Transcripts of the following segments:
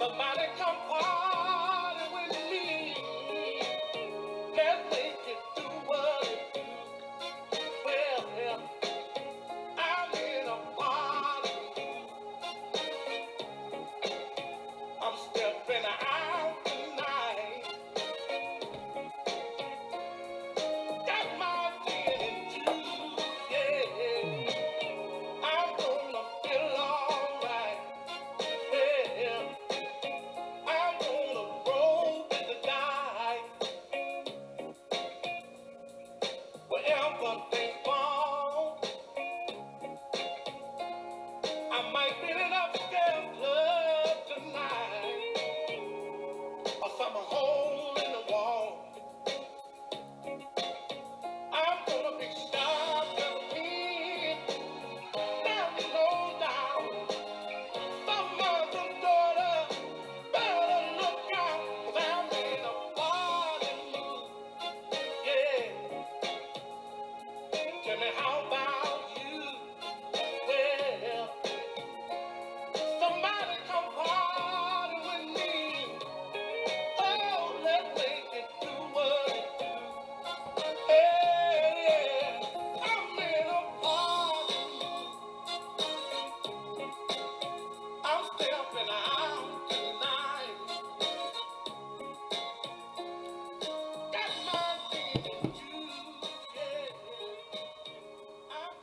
Somebody come party with me. Let's make it do what it do. Well, I'm in a party. I'm stepping out tonight. Got my feeling too. Yeah, I'm gonna feel alright. Yeah, I'm gonna roll with the dice. Wherever they fall, I might be in an upstairs club tonight, or some hole in the wall. I'm gonna be sharp as a pin. There's no doubt. Some mother's daughter better look out, 'cause I'm in a party mood. Yeah, tell me how about you? Well, somebody come party with me. Oh, let's make it do what it do. Hey, I'm in a party. I'm stepping out tonight. Got my feeling too. Yeah.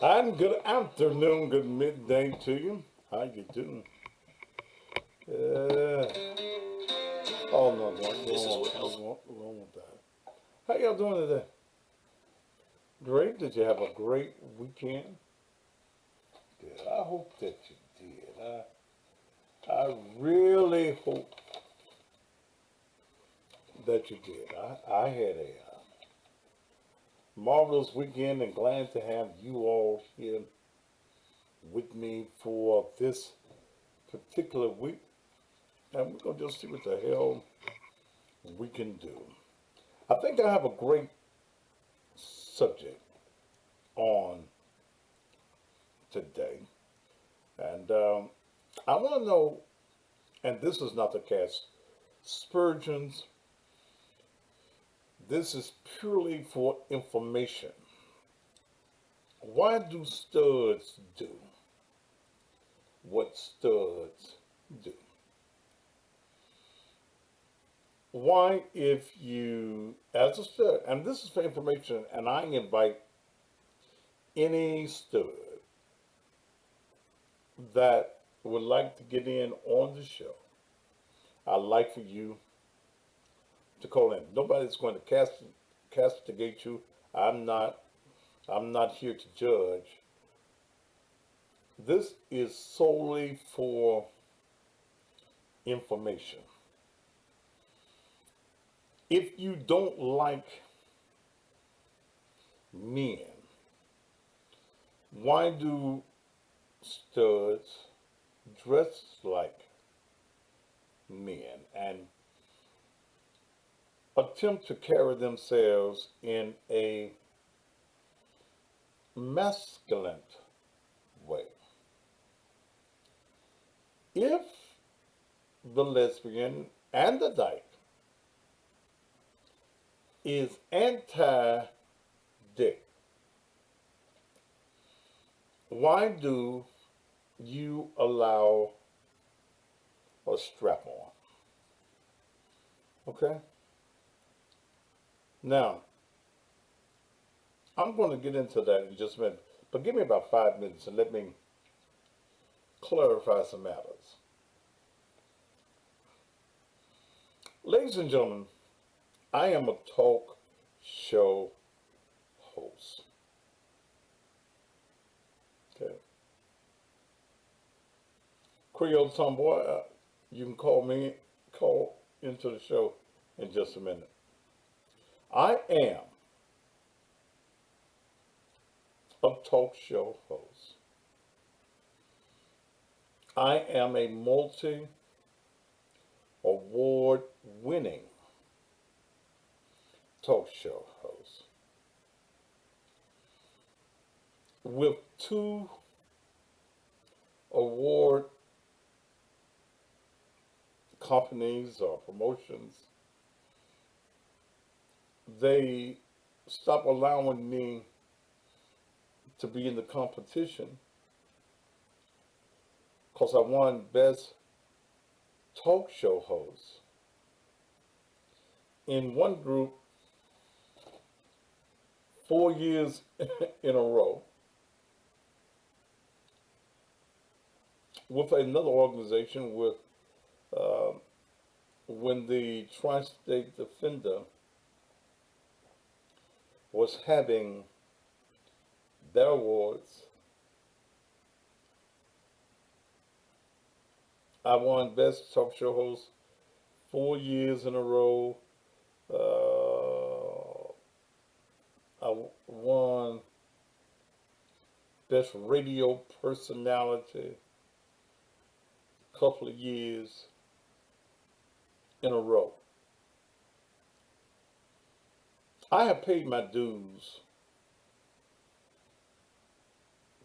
And good afternoon, good midday to you. How you doing? Oh no, wrong with that. How y'all doing today? Great. Did you have a great weekend? Good. I hope that you did. I really hope that you did. I had a marvelous weekend and glad to have you all here with me for this particular week. And we're going to just see what the hell we can do. I think I have a great subject on today. And I want to know, and this is not the cast Spurgeon's, this is purely for information. Why do studs do what studs do? Why, if you, as a stud, and this is for information, and I invite any stud that would like to get in on the show, I'd like for you to call in. Nobody's going to castigate you. I'm not. I'm not here to judge. This is solely for information. If you don't like men, why do studs dress like men and attempt to carry themselves in a masculine way? If the lesbian and the dyke is anti dick, why do you allow a strap on? Okay? Now, I'm going to get into that in just a minute, but give me about 5 minutes and let me clarify some matters. Ladies and gentlemen, I am a talk show host. Okay. Creole Tomboy, you can call into the show in just a minute. I am a talk show host. I am a multi award winning talk show host with 2 award companies or promotions, they stop allowing me to be in the competition because I won best talk show host. In one group, 4 years in a row, with another organization with uh, when the Tri-State Defender was having their awards, I won Best Talk Show Host 4 years in a row. I won Best Radio Personality a couple of years in a row. I have paid my dues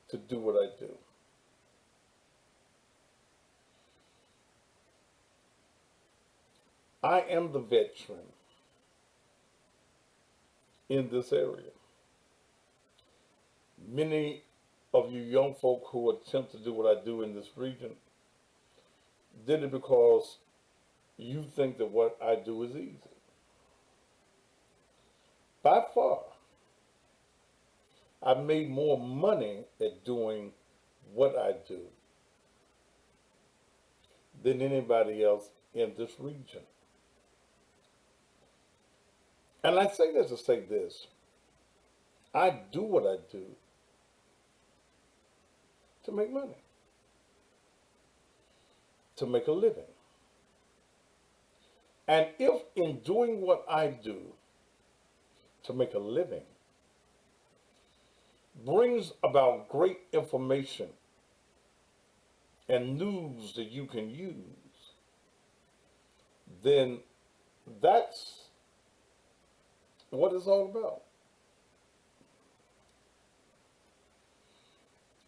to do what I do. I am the veteran in this area. Many of you young folk who attempt to do what I do in this region did it because you think that what I do is easy. By far, I've made more money at doing what I do than anybody else in this region. And I say this to say this. I do what I do to make money, to make a living. And if in doing what I do to make a living brings about great information and news that you can use, then that's what it's all about.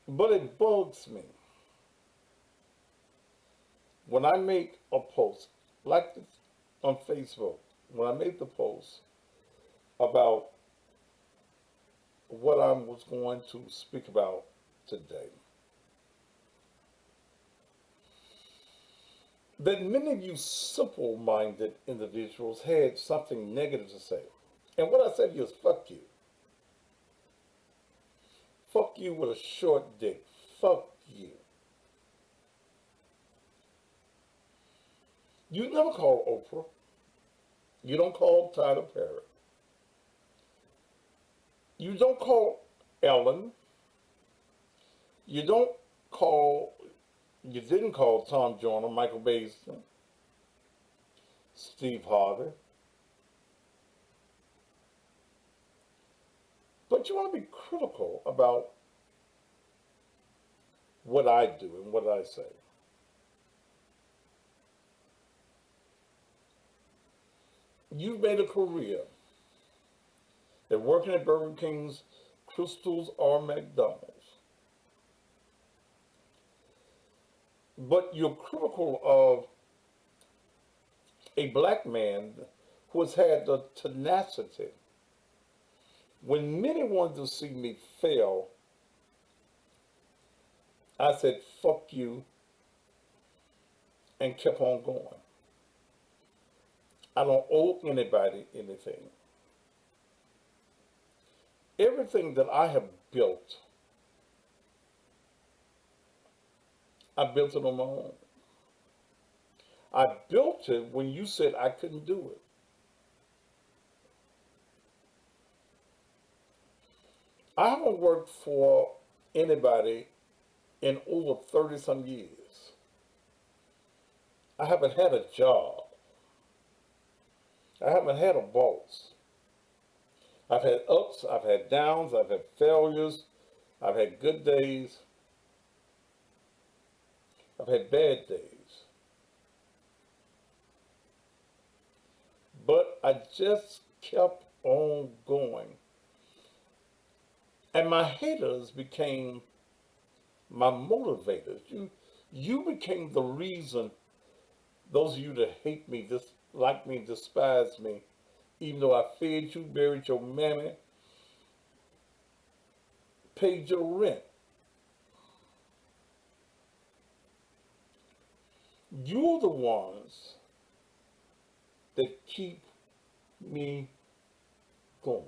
But it bugs me when I make a post, like this on Facebook, when I made the post about what I was going to speak about today, that many of you simple-minded individuals had something negative to say. And what I said to you is, fuck you. Fuck you with a short dick. Fuck you. You never call Oprah. You don't call Tyler Perry. You don't call Ellen. You didn't call Tom Joyner, Michael Baisden, Steve Harvey. But you want to be critical about what I do and what I say. You've made a career at working at Burger King's, Crystals, or McDonald's. But you're critical of a black man who has had the tenacity. When many wanted to see me fail, I said, fuck you, and kept on going. I don't owe anybody anything. Everything that I have built, I built it on my own. I built it when you said I couldn't do it. I haven't worked for anybody in over 30 some years. I haven't had a job. I haven't had a boss. I've had ups, I've had downs, I've had failures, I've had good days, I've had bad days. But I just kept on going. And my haters became my motivators. You became the reason Those of you that hate me, dislike me, despise me, even though I fed you, buried your mammy, paid your rent. You're the ones that keep me going.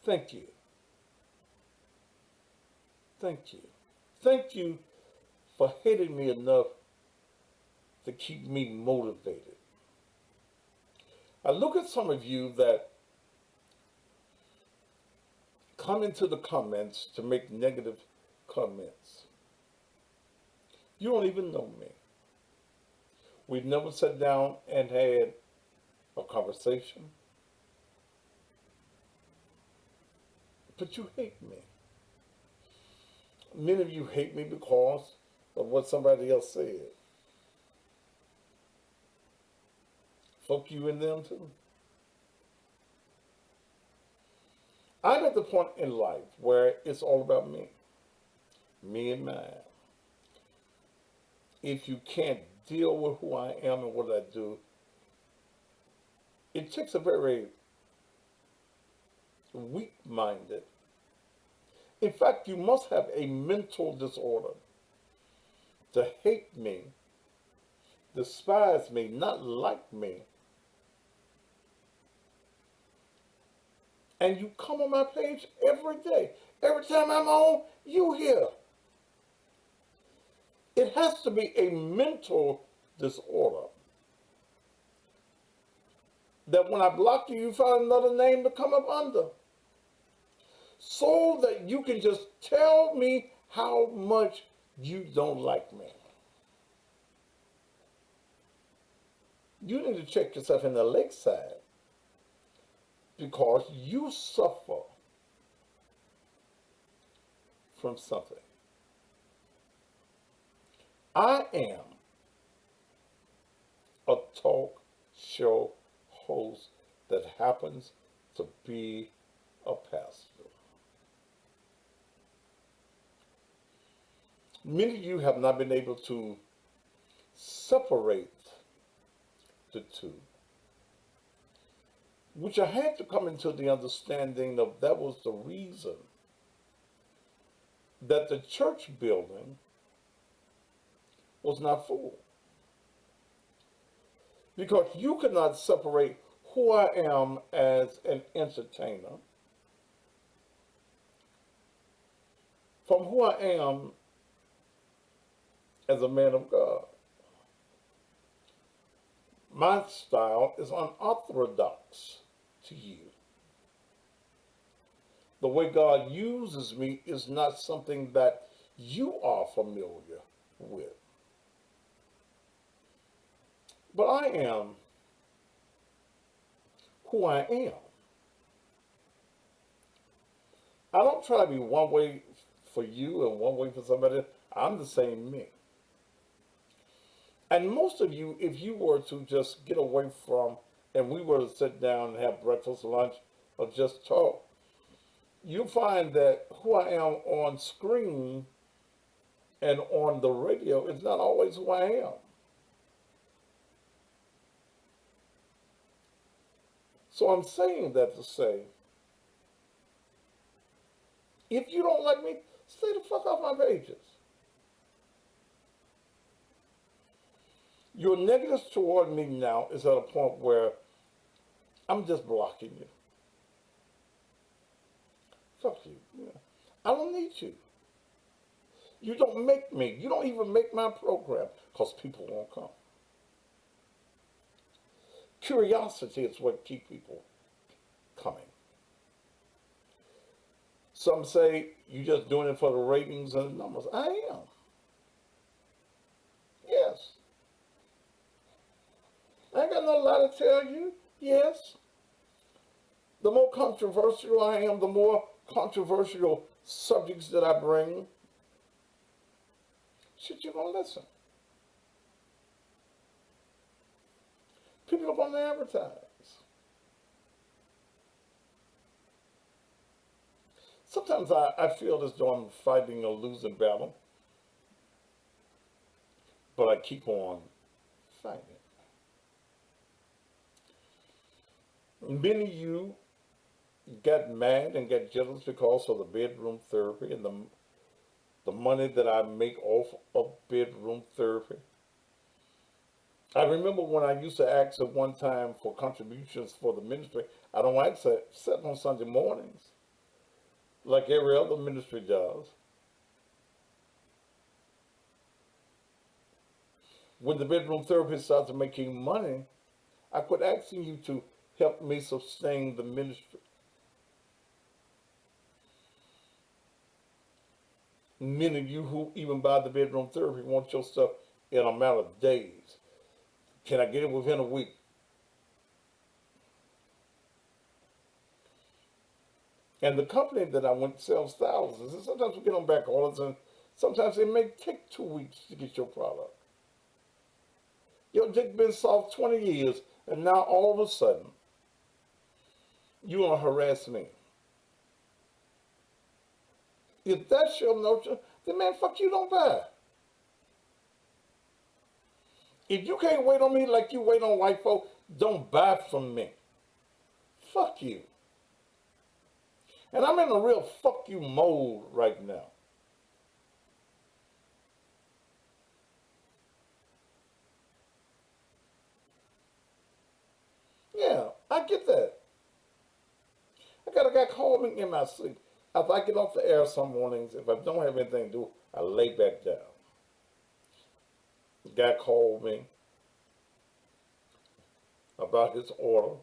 Thank you. Thank you. Thank you for hating me enough to keep me motivated. I look at some of you that come into the comments to make negative comments. You don't even know me. We've never sat down and had a conversation, but you hate me. Many of you hate me because of what somebody else said. Fuck you and them too. I'm at the point in life where it's all about me and mine. If you can't deal with who I am and what I do, it takes a very weak-minded. In fact, you must have a mental disorder to hate me, despise me, not like me. And you come on my page every day. Every time I'm on, you here. It has to be a mental disorder that when I block you, you find another name to come up under. So that you can just tell me how much you don't like me. You need to check yourself in the lakeside because you suffer from something. I am a talk show host that happens to be a pastor. Many of you have not been able to separate the two, which I had to come into the understanding of that was the reason that the church building was not full. Because you cannot separate who I am as an entertainer from who I am as a man of God. My style is unorthodox to you. The way God uses me is not something that you are familiar with. But I am who I am. I don't try to be one way for you and one way for somebody else. I'm the same me. And most of you, if you were to just get away from, and we were to sit down and have breakfast, lunch, or just talk, you find that who I am on screen and on the radio is not always who I am. So I'm saying that to say, if you don't like me, stay the fuck off my pages. Your negatives toward me now is at a point where I'm just blocking you. Fuck you. Yeah. I don't need you. You don't make me. You don't even make my program because people won't come. Curiosity is what keeps people coming. Some say you're just doing it for the ratings and the numbers. I am. Yes. I ain't got no lie to tell you. Yes. The more controversial I am, the more controversial subjects that I bring, shit, you're going to listen. People are going to advertise. Sometimes I feel as though I'm fighting a losing battle. but I keep on fighting. Many of you got mad and got jealous because of the bedroom therapy and the money that I make off of bedroom therapy. I remember when I used to ask at one time for contributions for the ministry. I don't ask that except on Sunday mornings, like every other ministry does. When the bedroom therapy started making money, I quit asking you to help me sustain the ministry. Many of you who even buy the bedroom therapy want your stuff in a matter of days. Can I get it within a week? And the company that I went sells thousands, and sometimes we get them back orders, and sometimes it may take 2 weeks to get your product. Your dick been soft 20 years, and now all of a sudden, you want to harass me. If that's your nature, then man, fuck you, don't buy. If you can't wait on me like you wait on white folk, don't buy from me. Fuck you. And I'm in a real fuck you mode right now. Yeah, I get that. I got a guy calling me in my sleep. If I get off the air some mornings, if I don't have anything to do, I lay back down. The guy called me about his order.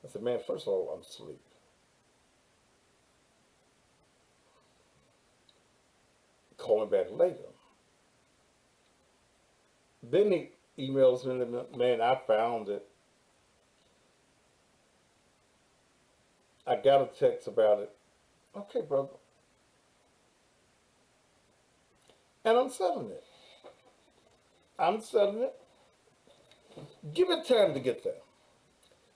I said, man, first of all, I'm asleep. Call me back later. Then he emails me, man, I found it. I got a text about it. Okay, brother. And I'm selling it. I'm selling it. Give it time to get there.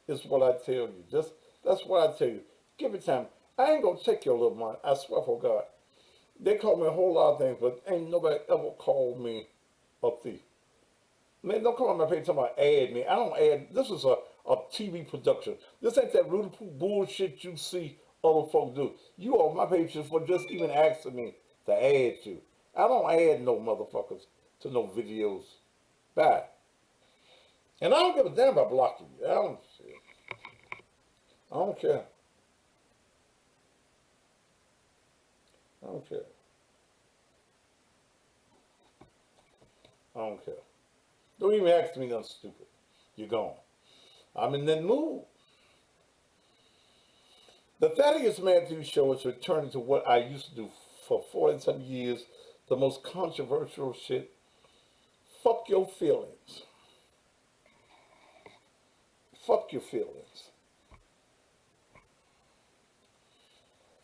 Is what I tell you. That's what I tell you. Give it time. I ain't gonna take your little money. I swear for God. They call me a whole lot of things, but ain't nobody ever called me a thief. Man, don't come on my page talking about add me. I don't add. This is a TV production. This ain't that Rudy Poo bullshit you see other folks do. You on my page for just even asking me to add you. I don't add no motherfuckers to no videos. Bye. And I don't give a damn about blocking you. I don't care. I don't care. I don't care. Don't even ask me nothing stupid. You're gone. I'm in that mood. The Thaddeus Matthews Show is returning to what I used to do for 40 some years, the most controversial shit. Fuck your feelings. Fuck your feelings.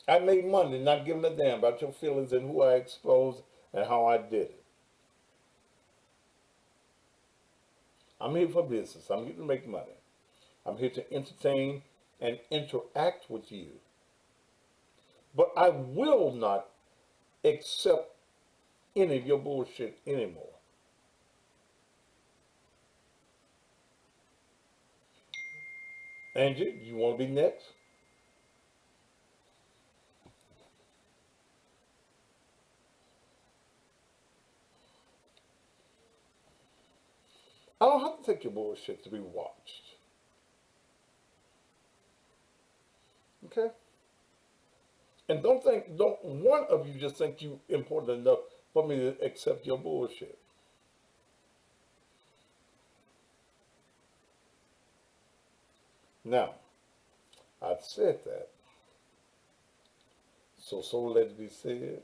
I made money not giving a damn about your feelings and who I exposed and how I did it. I'm here for business. I'm here to make money. I'm here to entertain and interact with you. But I will not accept any of your bullshit anymore. Angie, you want to be next? I don't have to take your bullshit to be watched. Okay? And don't one of you just think you important enough for me to accept your bullshit. Now, I've said that. So let it be said.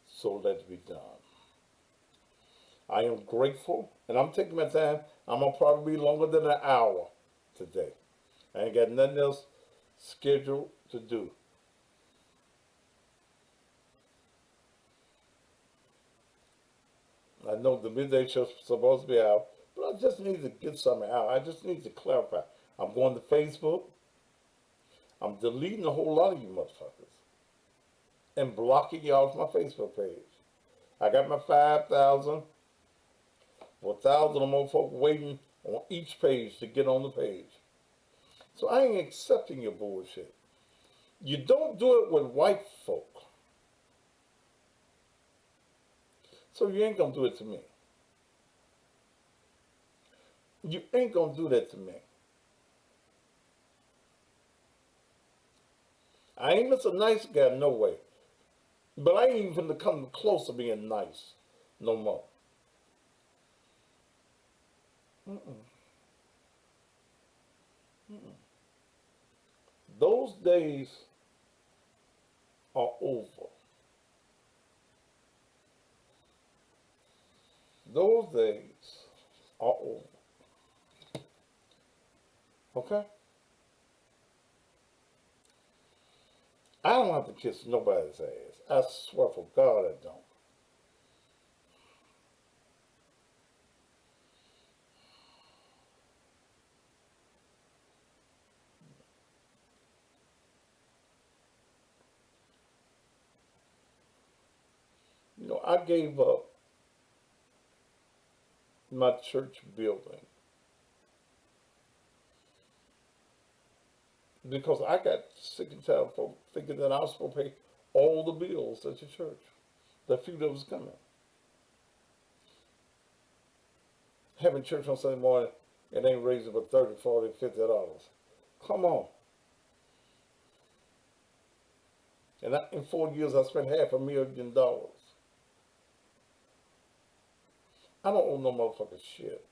So let it be done. I am grateful, and I'm taking my time. I'm gonna probably be longer than an hour today. I ain't got nothing else scheduled to do. I know the midday show's supposed to be out, but I just need to get something out. I just need to clarify. I'm going to Facebook. I'm deleting a whole lot of you motherfuckers. and blocking you off my Facebook page. I got my 5,000, 1,000 or more folk waiting on each page to get on the page. So I ain't accepting your bullshit. You don't do it with white folk. So you ain't gonna do it to me. You ain't gonna do that to me. I ain't just a nice guy, no way. But I ain't even come close to being nice no more. Mm-mm. Mm-mm. Those days are over. Those days are over. Okay? I don't have to kiss nobody's ass. I swear for God I don't. You know, I gave up my church building because I got sick and tired of folks thinking that I was supposed to pay all the bills at the church. The few that was coming. Having church on Sunday morning, it ain't raising but 30, 40, $50. Come on. And in 4 years, I spent $500,000. I don't owe no motherfucking shit.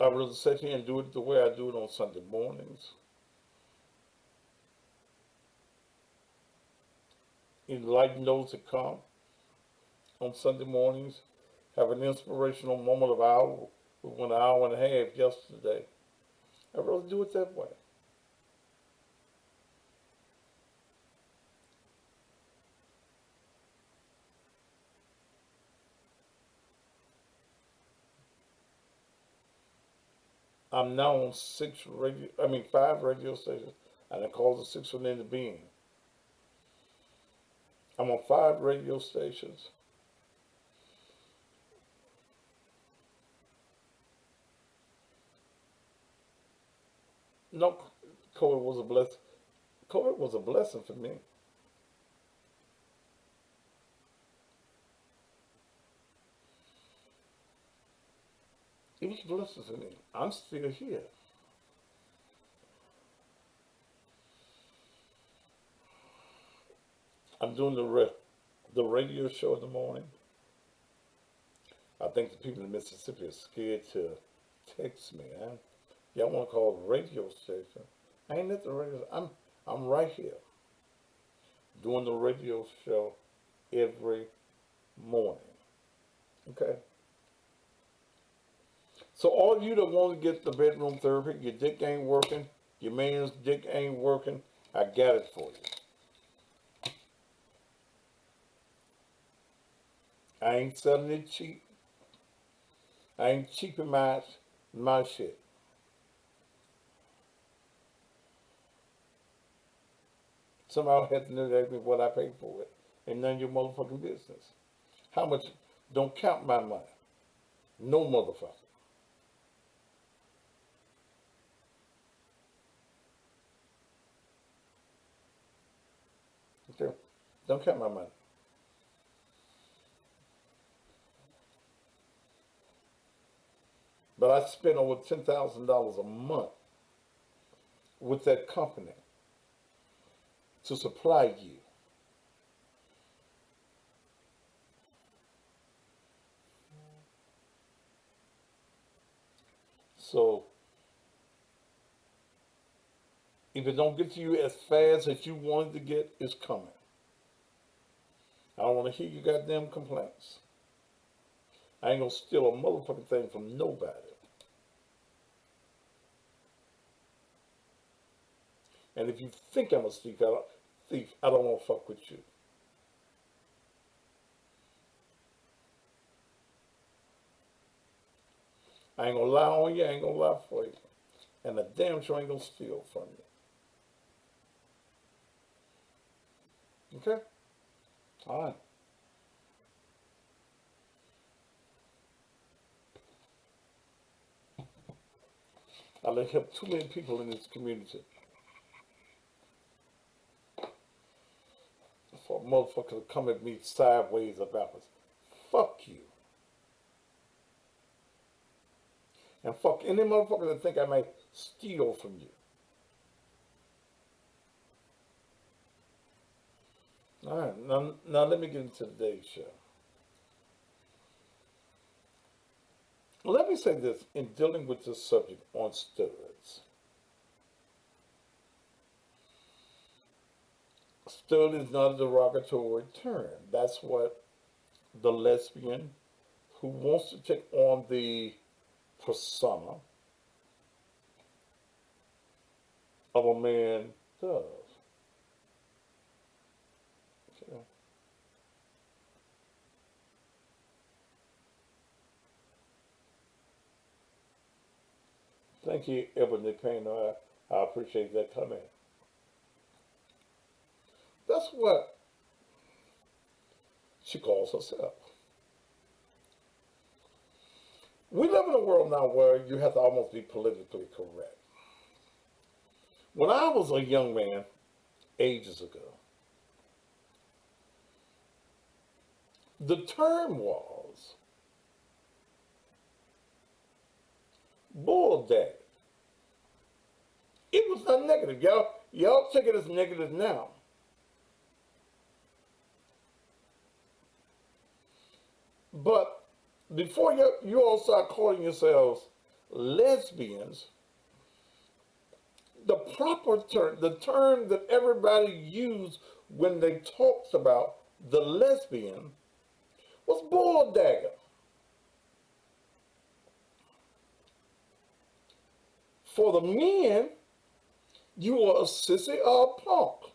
I'd rather sit here and do it the way I do it on Sunday mornings. Enlighten those that come on Sunday mornings. Have an inspirational moment of hour. We went an hour and a half yesterday. I'd rather do it that way. I'm now on five radio stations, and I call the sixth one into being. I'm on five radio stations. No, COVID was a blessing. COVID was a blessing for me. It was a blessing for me. I'm still here. I'm doing the radio show in the morning. I think the people in Mississippi are scared to text me. Huh? Y'all want to call the radio station? I ain't at the radio. I'm right here doing the radio show every morning. Okay. So all of you that want to get the bedroom therapy, your dick ain't working, your man's dick ain't working, I got it for you. I ain't selling it cheap. I ain't cheaping my shit. Somehow had to know that me what I paid for it. Ain't none of your motherfucking business. How much? Don't count my money. No motherfucker. Okay? Don't count my money. But I spend over $10,000 a month with that company to supply you. So if it don't get to you as fast as you wanted to get, it's coming. I don't want to hear your goddamn complaints. I ain't gonna steal a motherfucking thing from nobody. And if you think I'm a thief, I don't want to fuck with you. I ain't gonna lie on you. I ain't gonna lie for you. and I damn sure ain't gonna steal from you. Okay? All right. I done helped too many people in this community for a motherfucker to come at me sideways or backwards. Fuck you. And fuck any motherfucker that think I might steal from you. All right, now let me get into today's show. Let me say this in dealing with this subject on studs. Stud is not a derogatory term. That's what the lesbian who wants to take on the persona of a man does. Okay. Thank you, Ebony Painter. I appreciate that comment. That's what she calls herself. We live in a world now where you have to almost be politically correct. When I was a young man, ages ago, the term was bull daddy. It was not negative. Y'all take it as negative now. But before you all start calling yourselves lesbians, the proper term, the term that everybody used when they talked about the lesbian was bull dagger. For the men, you were a sissy or a punk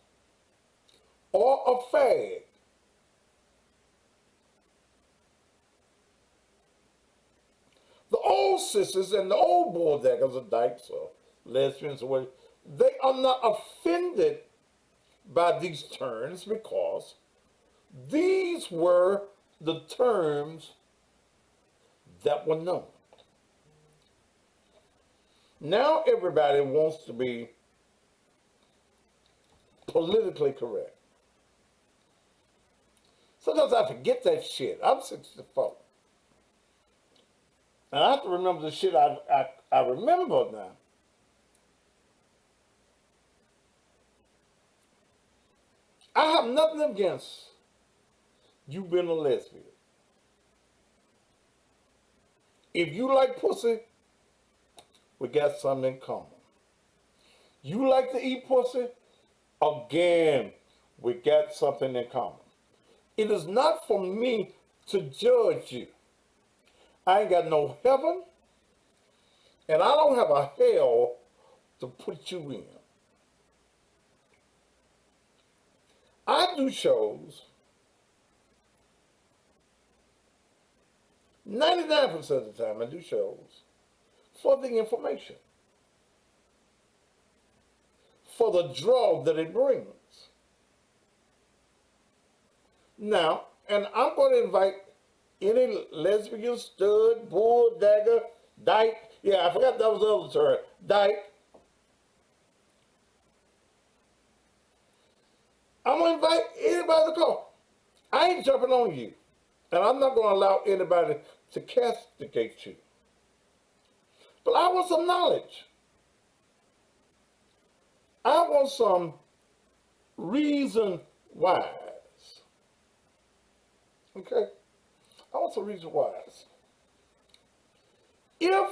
or a fag. The old sissies and the old bull daggers or dykes or lesbians or whatever, they are not offended by these terms because these were the terms that were known. Now everybody wants to be politically correct. Sometimes I forget that shit. I'm 64. And I have to remember the shit I remember now. I have nothing against you being a lesbian. If you like pussy, we got something in common. You like to eat pussy, again, we got something in common. It is not for me to judge you. I ain't got no heaven, and I don't have a hell to put you in. I do shows 99% of the time. I do shows for the information, for the draw that it brings. Now, and I'm going to invite any lesbian, stud, bull, dagger, dyke. Yeah, I forgot that was the other term. Dyke. I'm going to invite anybody to call. I ain't jumping on you. And I'm not going to allow anybody to castigate you. But I want some knowledge. I want some reason whys. Okay? I want some reason whys. If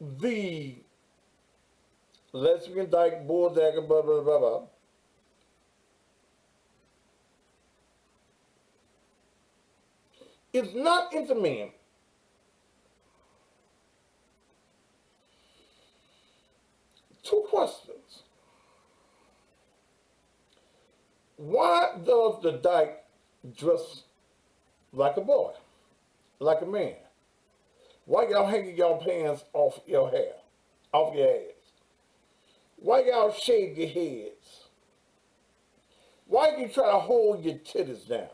the lesbian, dyke, bull, dagger, blah, blah, blah, blah, is not into men, two questions. Why does the dyke dress like a boy, like a man? Why y'all hanging y'all pants off your hair? off your heads? Why y'all shave your heads? Why you try to hold your titties down?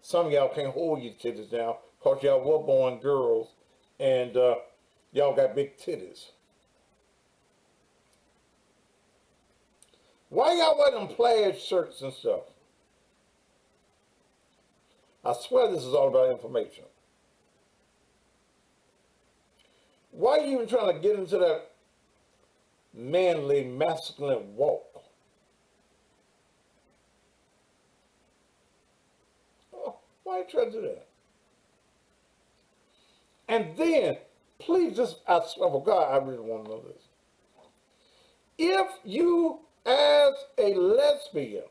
Some of y'all can't hold your titties down because y'all were born girls and y'all got big titties. Why y'all wear them plaid shirts and stuff? I swear this is all about information. Why are you even trying to get into that manly, masculine walk? Oh, why are you trying to do that? And then, please just, I swear for God, I really want to know this. If you, as a lesbian,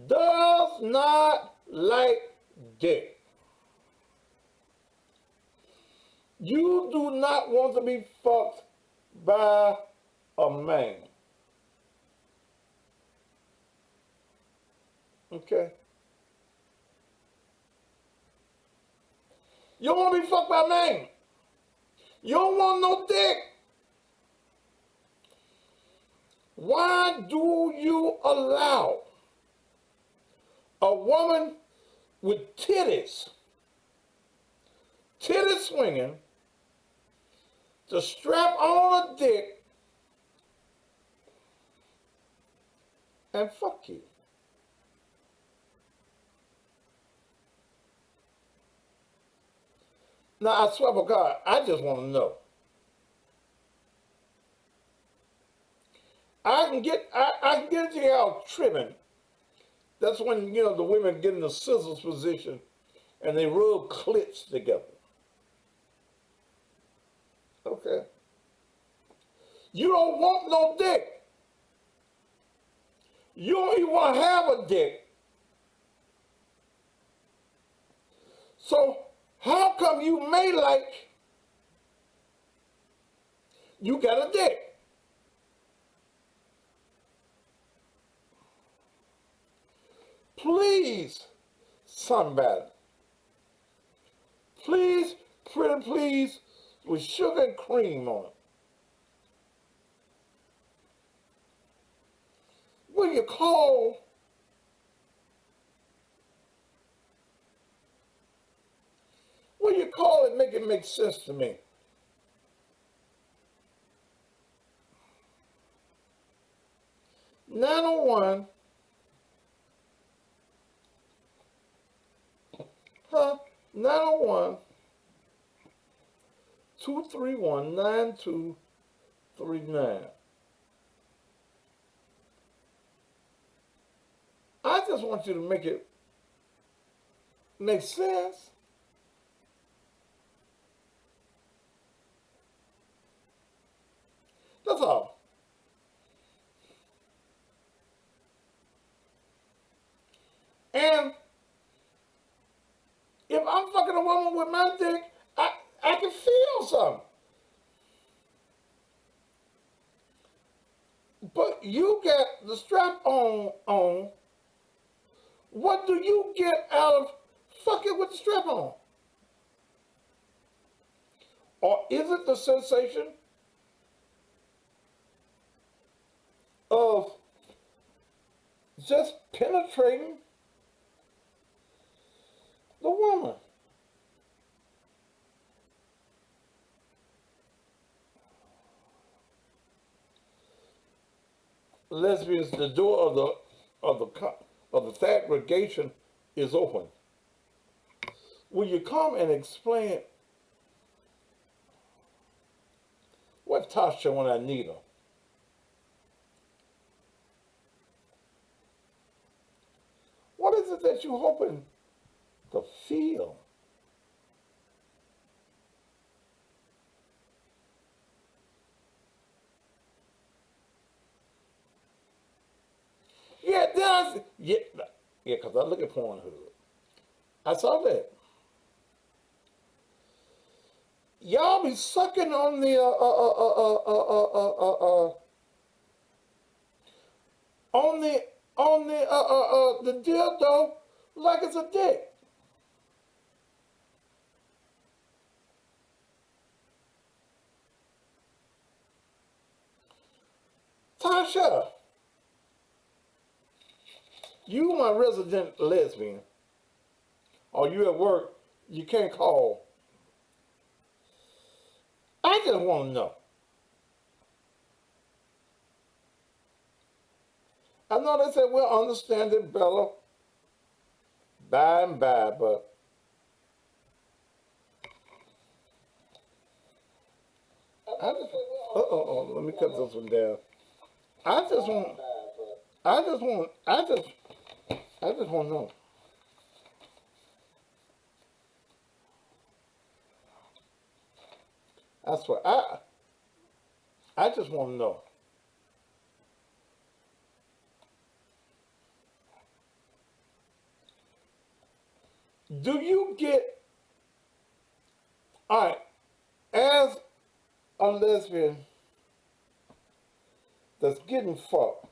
does not like dick, you do not want to be fucked by a man. Okay? You don't want to be fucked by a man. You don't want no dick. Why do you allow a woman with titties swinging, to strap on a dick and fuck you? Now, I swear for God, I just want to know. I can get into y'all trimming. That's when, the women get in the scissors position and they rub clits together. Okay. You don't want no dick. You don't even want to have a dick. So how come you may like you got a dick? Please, somebody. Please, pretty please, with sugar and cream on it. Will you call? Will you call it, make it make sense to me? 901, 901 231 9239. I just want you to make it make sense. That's all. And if I'm fucking a woman with my dick, I can feel something. But you get the strap on. What do you get out of fucking with the strap on? Or is it the sensation of just penetrating the woman? Lesbians, the door of the segregation is open. Will you come and explain what Tasha when I need her? What is it that you're hoping to feel? Yeah, because I look at Pornhub. I saw that. Y'all be sucking on the dildo like it's a dick. Tasha, you my resident lesbian, or you at work, you can't call. I just want to know. I know they said we'll understand it better by and by, but I just, let me cut this one down. I just want, I just want, I just want to know. I swear, I just want to know. Do you get, all right, as a lesbian that's getting fucked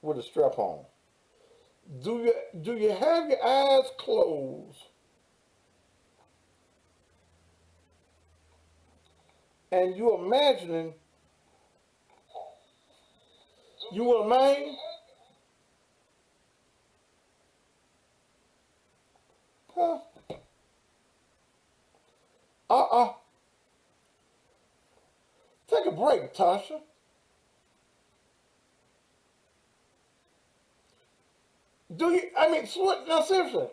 with a strap on, do you have your eyes closed and you imagining you will remain? Huh? Uh-uh. Take a break, Tasha. Do you, I mean, now seriously,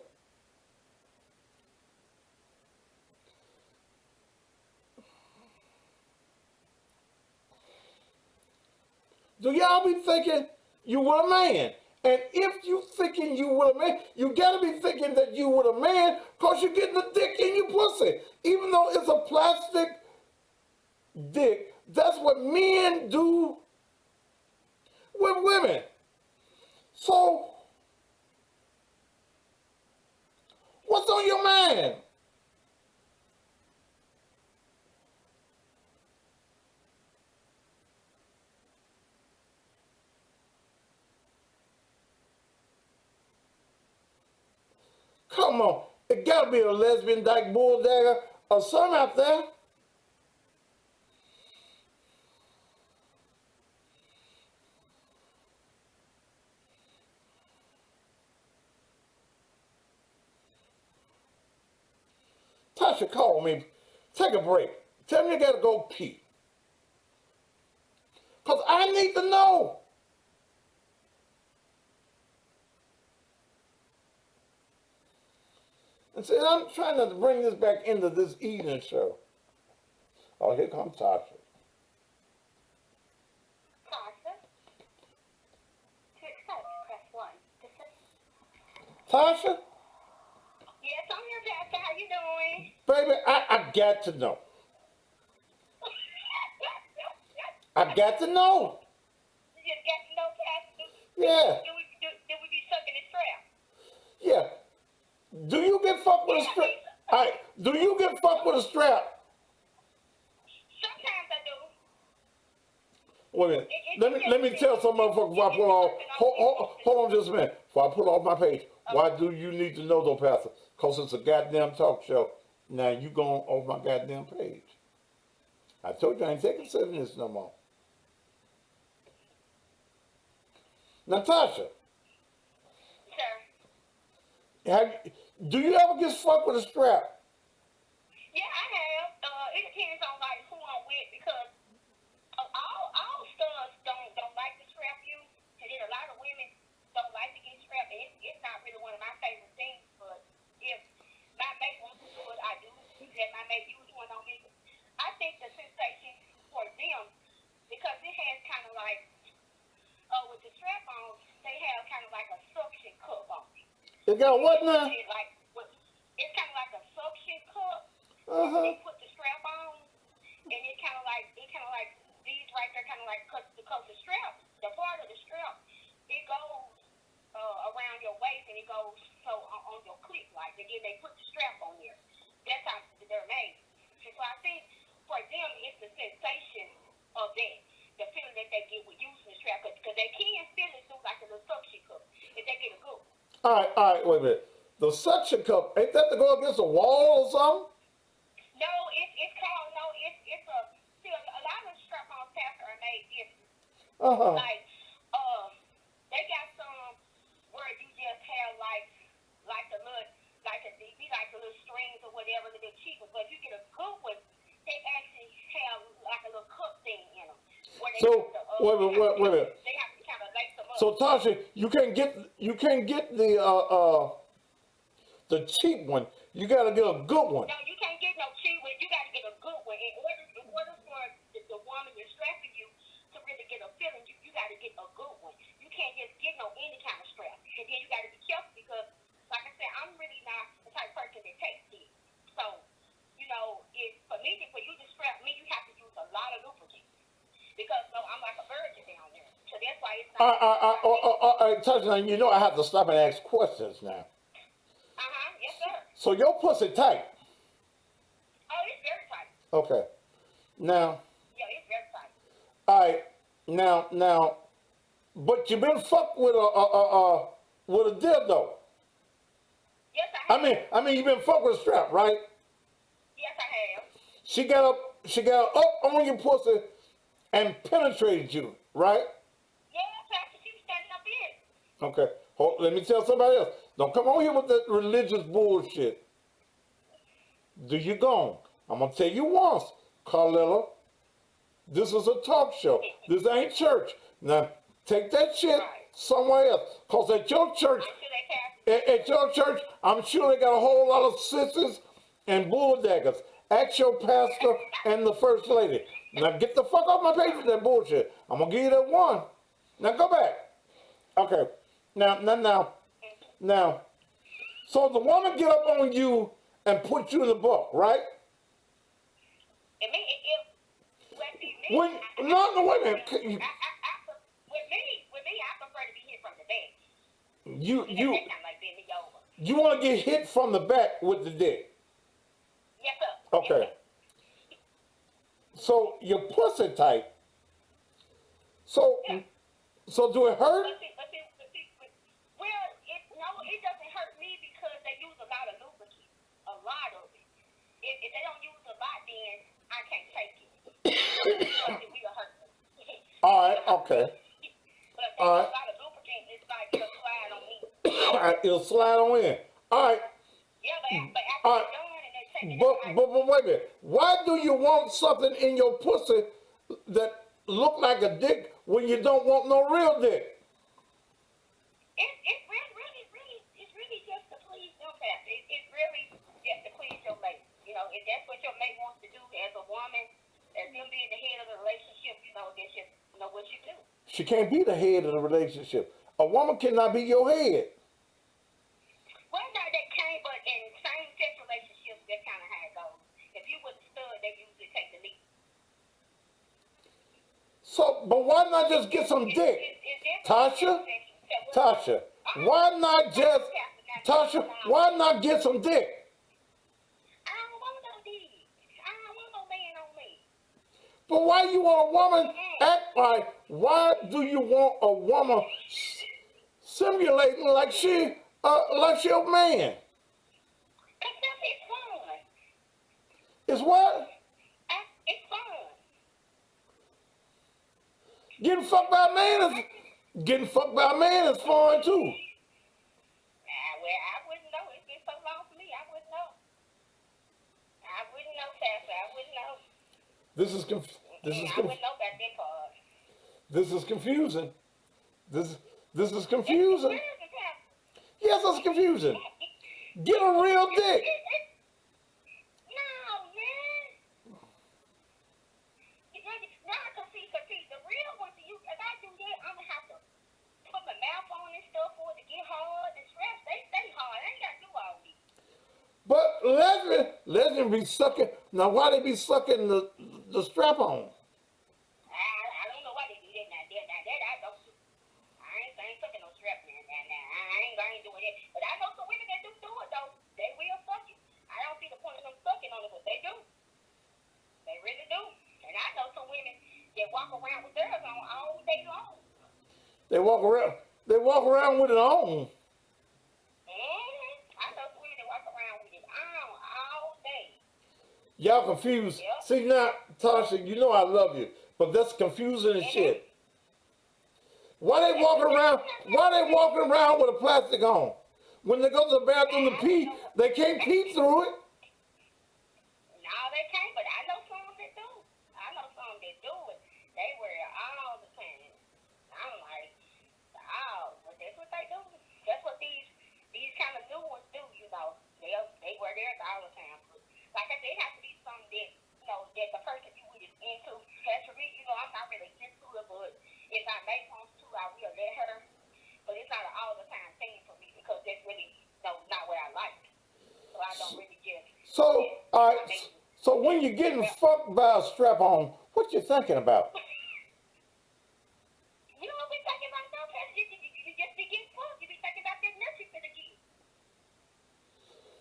do y'all be thinking you were a man? And if you thinking you were a man, you gotta be thinking that you were a man because you're getting a dick in your pussy. Even though it's a plastic dick, that's what men do with women. So, what's on your mind? Come on. It gotta be a lesbian dyke bulldagger or something out there. Tasha, call me. Take a break. Tell me you gotta go pee. Because I need to know. And see, I'm trying to bring this back into this evening show. Oh, here comes Tasha. Tasha, to accept, press 1. Tasha? Yes, I'm here, Pastor. How you doing? Baby, I got to know. I got to know. You got to know, Pastor? Yeah. Do we be sucking the strap? Yeah. Do you get fucked with a strap? All right. Do you get fucked with a strap? Sometimes I do. Wait a minute. Let me tell some motherfucker before I pull off. Hold on just a minute. Before I pull off my page. Why do you need to know though, Pastor? Because it's a goddamn talk show. Now you going off my goddamn page. I told you I ain't taking this no more. Natasha, Sir. do you ever get fucked with a strap? Yeah, I have. It depends on like who I'm with because all studs don't like to strap you, and then a lot of women don't like to get strapped. It's not really one of my favorite things, but if my mate wants to do it, I do. Let my mate use one on me. I think the sensation for them, because it has kind of like, with the strap on, they have kind of like a suction cup on it. It got what now? It's kind of like a suction cup. Uh-huh. They put the strap on, and it kind of like these right there, kind of like because the strap, the part of the strap, it goes around your waist and it goes so on your clit like, and then they put the strap on there. That's how they're made. And so I think for them, it's the sensation of that, the feeling that they get with using the strap, because they can feel it through like a little suction cup if they get a good one. All right, wait a minute. The suction cup, ain't that to go against a wall or something? No, it's called, no, it's a, see, a lot of strap-on Pastor, are made different. Uh-huh. Like, they got some where you just have like a little, like a be like the little strings or whatever, a little cheaper. But if you get a good one, they actually have like a little cup thing in them. Where they So, wait a minute, wait a minute. they have to kind of lace them up. So Tasha, you can't get the cheap one. You gotta get a good one. No, you can't get no cheap one. You got to get a good one. In order for the woman you're strapping you to really get a feeling, you got to get a good one. You can't just get no any kind of strap. And then you got to be careful because, like I said, I'm really not the type of person that takes it. So, you know, for you to strap me, you have to use a lot of lubricant. Because, no, I'm like a virgin down there. So that's why it's not. Tasha, now you know I have to stop and ask questions now. Yes, sir. So your pussy tight. Oh, it's very tight. Okay. Now, Yeah, it's very tight. all right. Now, but you been fucked with a dildo. Yes, I have. I mean, you been fucked with a strap, right? Yes, I have. She got up on your pussy and penetrated you, right? Yeah, Pastor, she was standing up in it. Okay. Let me tell somebody else. Don't come on here with that religious bullshit. Do you gone? I'm gonna tell you once, Carlilla. This is a talk show. This ain't church. Now take that shit somewhere else. Cause at your church, at your church, I'm sure they got a whole lot of sisters and bulldaggers. Ask your pastor and the first lady. Now get the fuck off my page with that bullshit. I'm gonna give you that one. Now go back. Okay. Now. So the woman get up on you and put you in the book, right? And me, Wait a minute. with me, I prefer to be hit from the back. You That kind of like bend me over. you want to get hit from the back with the dick. Yes, sir. Okay. Yes, sir. So your pussy tight. So do it hurt? Well, it doesn't hurt me because they use a lot of lubricant, a lot of it. If they don't use a lot, then I can't take it. It will hurt me. All right. Okay. But if they use a lot of lubricant, it's like it'll slide on me. All right. It'll slide on in. All right. Yeah, but after All it's right. done and they take it But wait a minute. Why do you want something in your pussy that look like a dick when you don't want no real dick? It's really just to please them, Pastor. It's really just to please your mate. You know, if that's what your mate wants to do as a woman, as them being the head of the relationship, you know, that's just what you do. She can't be the head of the relationship. A woman cannot be your head. Well, no, that can't, but in same-sex relationships, that's kind of how it goes. If you was a stud, they usually take the lead. So, but why not just get some dick? Tasha? Tasha, why not just, Tasha, why not get some dick? I don't want no dick. I don't want no man on me. But why you want a woman act like, why do you want a woman simulating like she a man? Because it's fun. It's what? It's fun. Getting fucked by a man is fun too. Well, I wouldn't know. It's been so long for me. I wouldn't know. Pastor. I wouldn't know. This is I wouldn't know about that part. This is confusing. This is confusing. Yes, it's confusing. Get a real dick. No, man. Cause the real one, if I do that, I'm gonna have to put my mouth on and stuff for it to get hard. The straps, they stay hard. I ain't gotta do all this. But lesbian be sucking. Now, why they be sucking the strap on? I don't know why they do that now. That I don't do. I ain't sucking no strap, man. I ain't doing that. But I know some women that do it though. They will suck it. I don't see the point of them sucking on it, but they do. They really do. And I know some women that walk around with theirs on all day long. They walk around with it on. I know some women that walk around with it on all day. Y'all confused. Yep. See now, Tasha, you know I love you. But that's confusing as shit. Why they walking around? Why they walking around with a plastic on? When they go to the bathroom to pee, they can't pee through it. No, they can't, but I know some that do. I know some that do it. They wear it all the time. I'm like, oh, but that's what they do. That's what these kind of new ones do, you know. They wear theirs all the time. But like I said, it has to be something that, you know, that the person you with is into. Has to be, you know, I'm not really into it, but if I make one too, I will let her. But it's not an all the time thing for me because that's really, no, not what I like. So I don't really just. So, all right. So when you're getting fucked by a strap on, what you thinking about? You know what we talking about though? You just be getting fucked. You be thinking about that nut you finna get.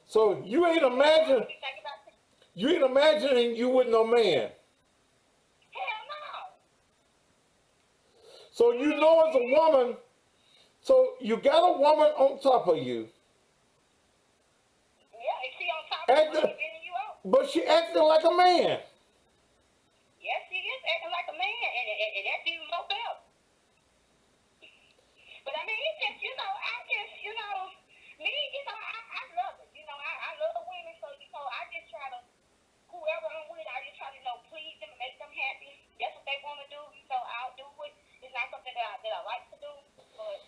So you ain't imagine. You think about this. You ain't imagining you with no man. Hell no. So you know as a woman. So you got a woman on top of you. Yeah, is she on top of you bending you out? But she acting like a man. Yes, she is acting like a man, and that's even more better. But I mean, it's just, you know, me, you know, I love it. You know, I love women, so, you know, I just try to, whoever I'm with, I just try to, you know, please them, make them happy. That's what they want to do. You know, I'll do it. It's not something that I like to do, but,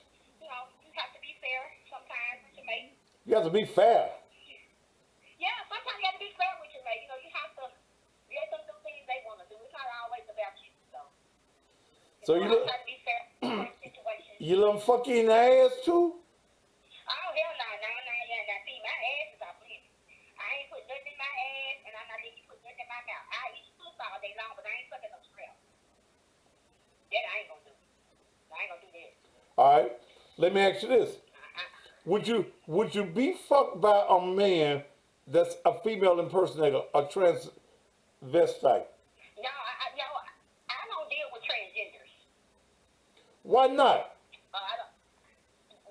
you know, you have to be fair sometimes with your mate. You have to be fair. Yeah, sometimes you have to be fair with your mate. You know, you have to let them do things they want to do. It's not always about you, So you I look. try to be fair in situations. You let them fuck you in the ass too? Oh, hell no, yeah. Now, see, my ass is off limits. I ain't put nothing in my ass, and I'm not letting you put nothing in my mouth. I eat food all day long, but I ain't fucking no scrap. That I ain't gonna do. I ain't gonna do that. All right. Let me ask you this: Would you be fucked by a man that's a female impersonator, a transvestite? No, I don't deal with transgenders. Why not? I don't.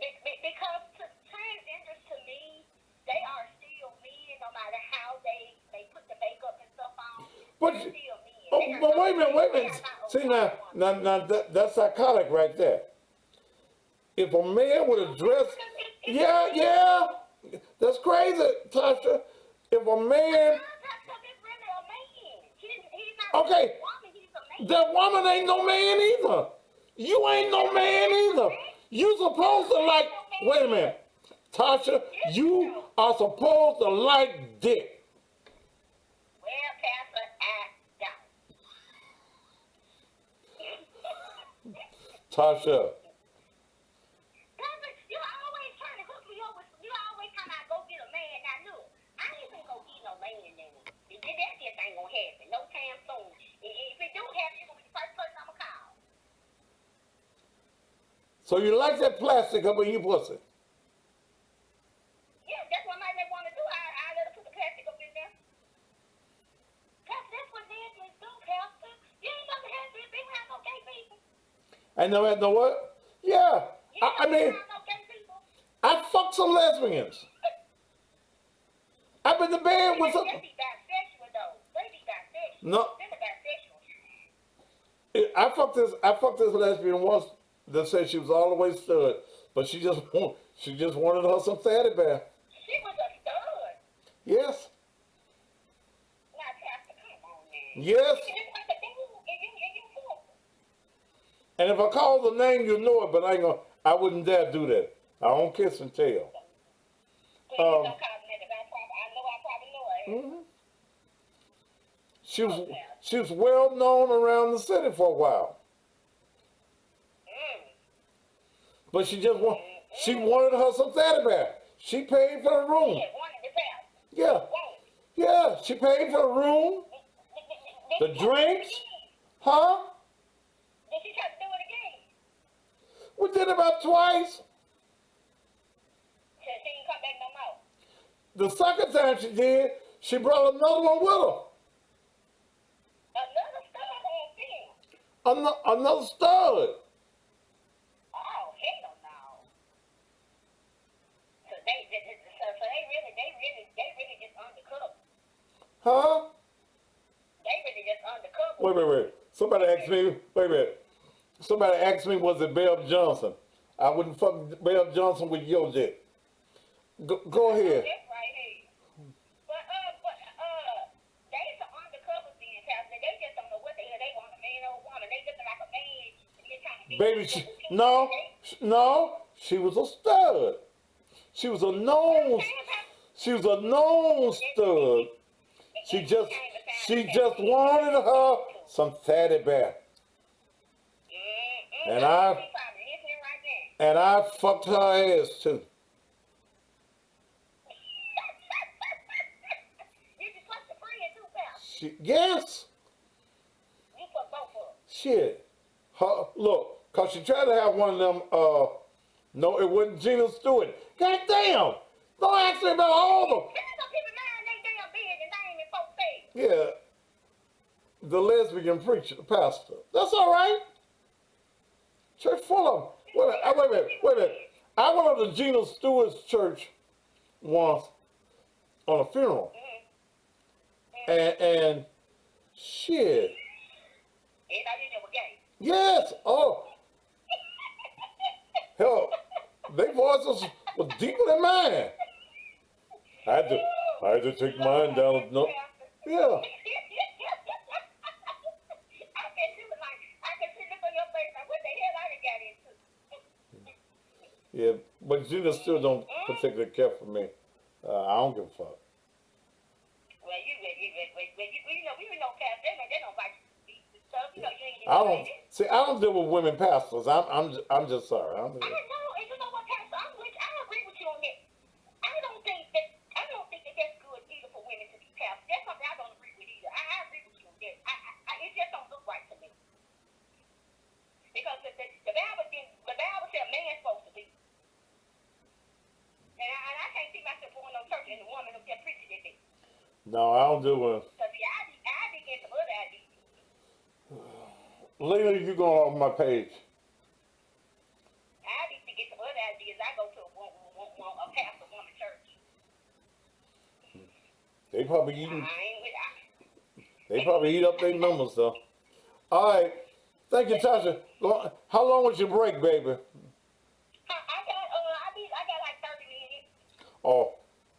Because transgenders to me, they are still men, no matter how they put the makeup and stuff on. But, They're still men. but wait a minute. See now that's psychotic right there. If a man with a dress, yeah, that's crazy, Tasha. If a man, okay, that woman ain't no man either. You ain't no man either. You supposed to like, wait a minute, Tasha, you are supposed to like dick. Well, Pastor, I don't. Tasha, You always trying to hook me up with, you always trying to go get a man. Now, look, I ain't gonna go get no man then. That just ain't gonna happen. No time soon. If it do happen, you're gonna be the first person I'm gonna call. so you like that plastic up in your pussy? Yeah, that's what they want to do. I let her put the plastic up in there. That's what lesbians do, Pastor. You ain't never had this. They have no gay people. I know what? Yeah. I mean, I fucked some lesbians. I've been to bed with some. They be bisexual, though. They be bisexual. No. They're bisexual. I fucked this lesbian once that said she was all the way stud, but she just wanted her some fatty bear. She was a stud. Yes. Now, Pastor, come on, man. Yes. And if I call the name, you'll know it, but I wouldn't dare do that. I don't kiss and tell. Please don't call me that. I know. She was well known around the city for a while. But she wanted her some fatty bear. She paid for the room. Yeah, she paid for the room, the drinks, huh? Did she try to do it again? We did about twice. She didn't come back no more. The second time she did, she brought another one with her. Another stud on film. Another stud. Oh, hell no. So they really just undercover. Huh? They really just undercover. Wait. Somebody asked me, wait a minute. Somebody asked me, was it Bell Johnson? I wouldn't fuck Bell Johnson with your jet. Go ahead. That's right, hey. They some undercover being pastor. They just don't know what the hell they want, a man or a woman. They looking like a man and they trying to be. Baby, no, she was a stud. She was a known, she was a known stud. She just wanted her some fatty bear. And I fucked her ass too. Yes. You fuck both of them. Shit. Look, cause she tried to have one of them, no, it wasn't Gina Stewart. God damn. Don't ask me about all of them. Yeah. The lesbian preacher, the pastor. That's all right. Church full of them. Wait a minute. I went to Gina Stewart's church once on a funeral. And shit. Yes. Oh. Hell, their voices was deeper than mine. I had to take mine down. No. Yeah. Yeah, but Gina still don't particularly care for me. I don't give a fuck. Well, you know, Pastor, they don't like stuff. You know, you ain't I don't see. I don't deal with women pastors. I'm just sorry. I know, and you know what, Pastor? I agree with you on that. I don't think that that's good either for women to be pastors. That's something I don't agree with either. I agree with you on that. It just don't look right to me. Because the Bible said man's supposed to be. And I can't see myself going to church and the woman up there preaching that day. No, I don't do it. Because I be getting some other ideas. Later, you go off my page. I need to get some other ideas. I go to a pastor woman church. They probably eating. I ain't with that. They probably eat up their numbers though. All right. Thank you, Tasha. How long was your break, baby? I got like 30 minutes. Oh,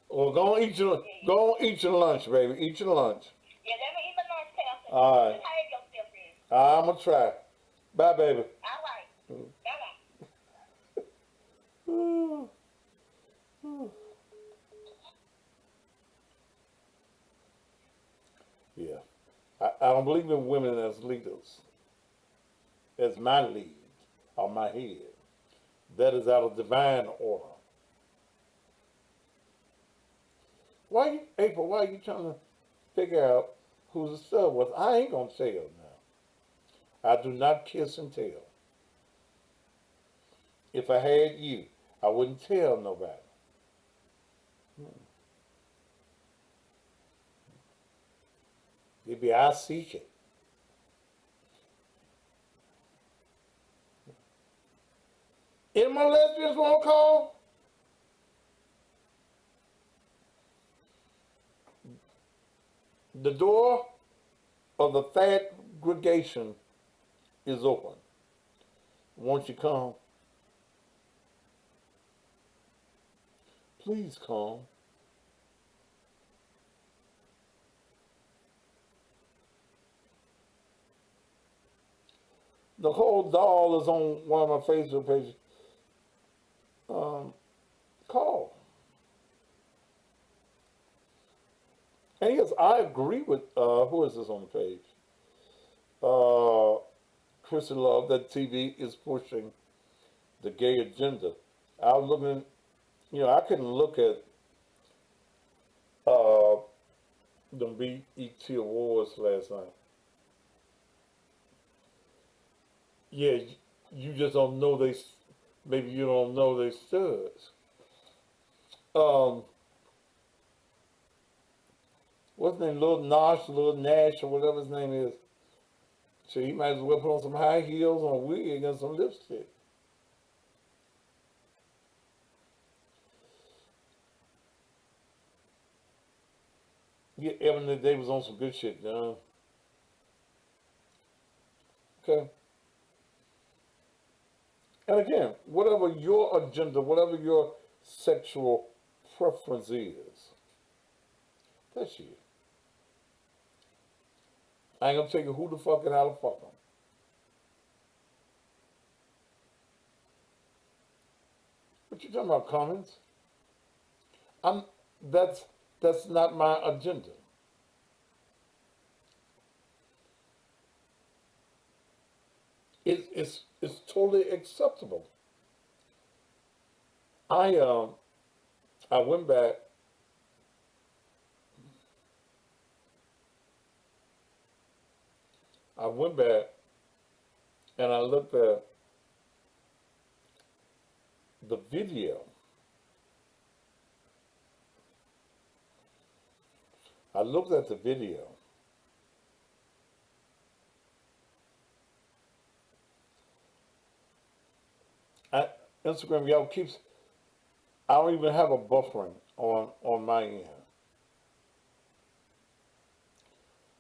well, go on eat your lunch, baby. Eat your lunch. Yeah, let me eat my lunch, Pastor. All right. Behave yourself, then. I'm gonna try. Bye, baby. All right. Bye-bye. Yeah. I don't believe in women as leaders. As my lead on my head. That is out of divine order. April, why are you trying to figure out who the stud was? I ain't gonna tell now. I do not kiss and tell. If I had you, I wouldn't tell nobody. Maybe I seek it. Any of my lesbians want to call? The door of the congregation is open. Won't you come? Please come. The whole doll is on one of my Facebook pages. Call. And yes, I agree with, who is this on the page? Chrissy Love, that TV is pushing the gay agenda. I was looking, I couldn't look at the BET Awards last night. Yeah, you just don't know maybe you don't know they studs. What's his name? Lil Nash, or whatever his name is. So he might as well put on some high heels, on a wig, and some lipstick. Yeah, Evan today was on some good shit, John. Okay. And again, whatever your agenda, whatever your sexual preference is, that's you. I ain't gonna tell you who the fuck and how to fuck them. What you talking about, comments? I'm that's that's not my agenda. It's totally acceptable. I um I went back. I went back and I looked at the video. I looked at the video. I, Instagram, y'all keeps. I don't even have a buffering on my end.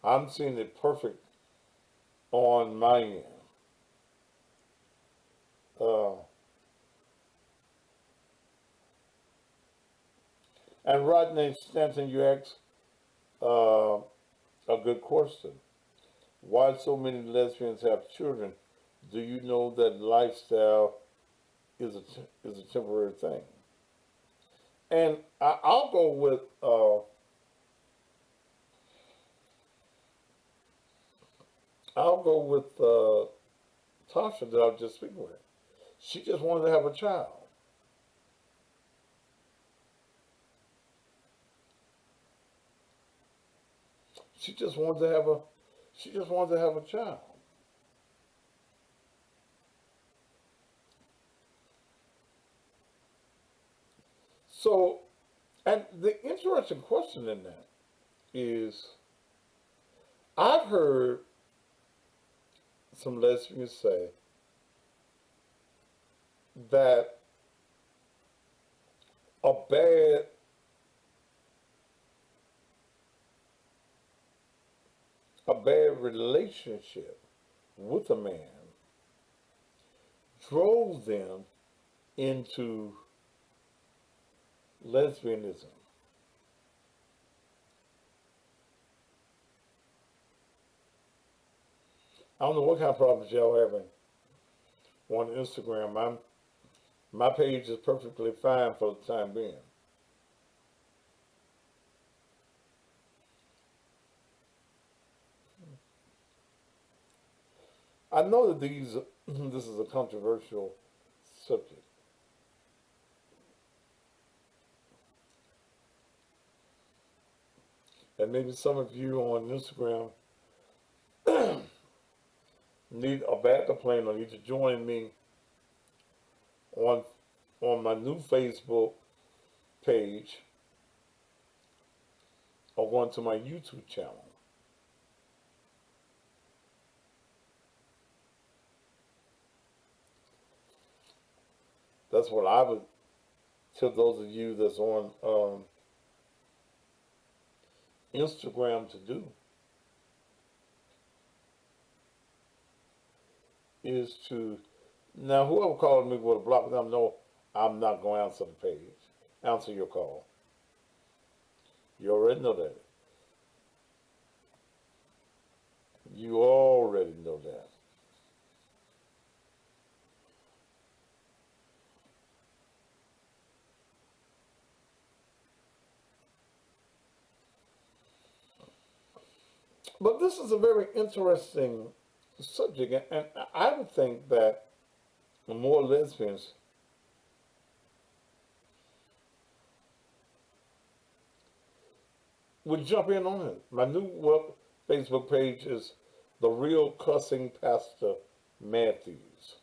I'm seeing it perfect on my end. Uh, and Rodney Stanton, you asked a good question. Why so many lesbians have children? Do you know that lifestyle is a temporary thing? And I'll go with Tasha that I was just speaking with. She just wanted to have a child. She just wanted to have a she just wanted to have a child. So, and the interesting question in that is, I've heard some lesbians say that a bad a bad relationship with a man drove them into lesbianism. I don't know what kind of problems y'all having on Instagram. My page is perfectly fine for the time being. I know that this is a controversial subject, and maybe some of you on Instagram need a backup plan or need to join me on my new Facebook page or go to my YouTube channel. That's what I would tell those of you that's on Instagram to do, is to, now whoever called me with a block them, no, I'm not going to answer the page, answer your call. You already know that. You already know that. But this is a very interesting subject, and I would think that more lesbians would jump in on it. My new Facebook page is The Real Cussing Pastor Matthews.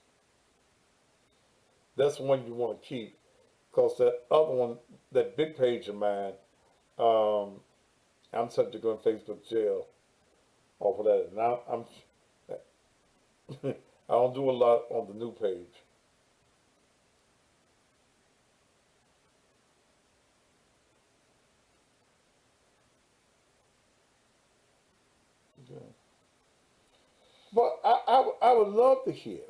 That's one you want to keep, because that other one, that big page of mine, um, I'm subject to go in Facebook jail off of that. Now I don't do a lot on the new page. But I would love to hear.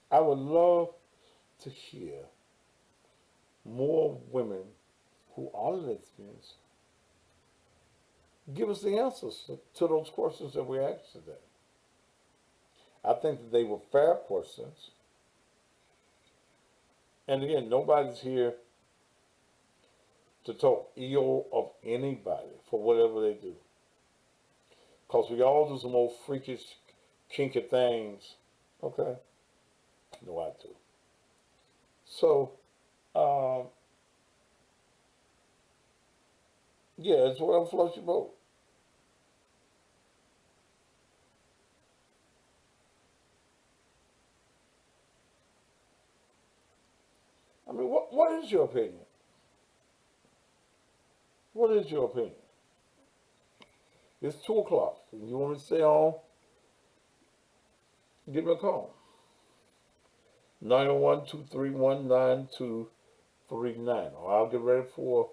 I would love to hear more women who are lesbians give us the answers to those questions that we asked today. I think that they were fair questions. And again, nobody's here to talk ill of anybody for whatever they do. Because we all do some old freakish, kinky things. Okay? No, I do. So, um, yeah, it's whatever floats your boat. I mean, what is your opinion? What is your opinion? It's 2 o'clock. If you want me to stay on, give me a call. 901-231-9239. Or I'll get ready for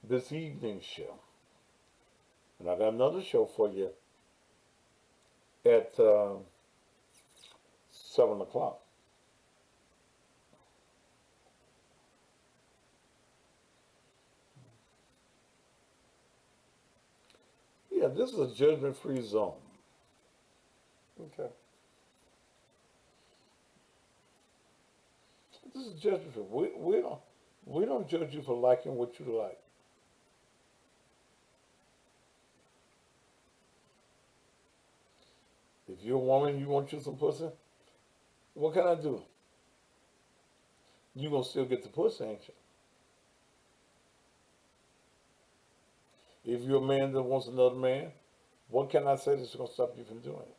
this evening show. And I got another show for you at 7 o'clock. Yeah, this is a judgment-free zone. Okay. This is judgment-free. We don't judge you for liking what you like. If you're a woman, you want you some pussy, what can I do? You gonna still get the pussy, ain't you? If you're a man that wants another man, what can I say that's gonna stop you from doing it?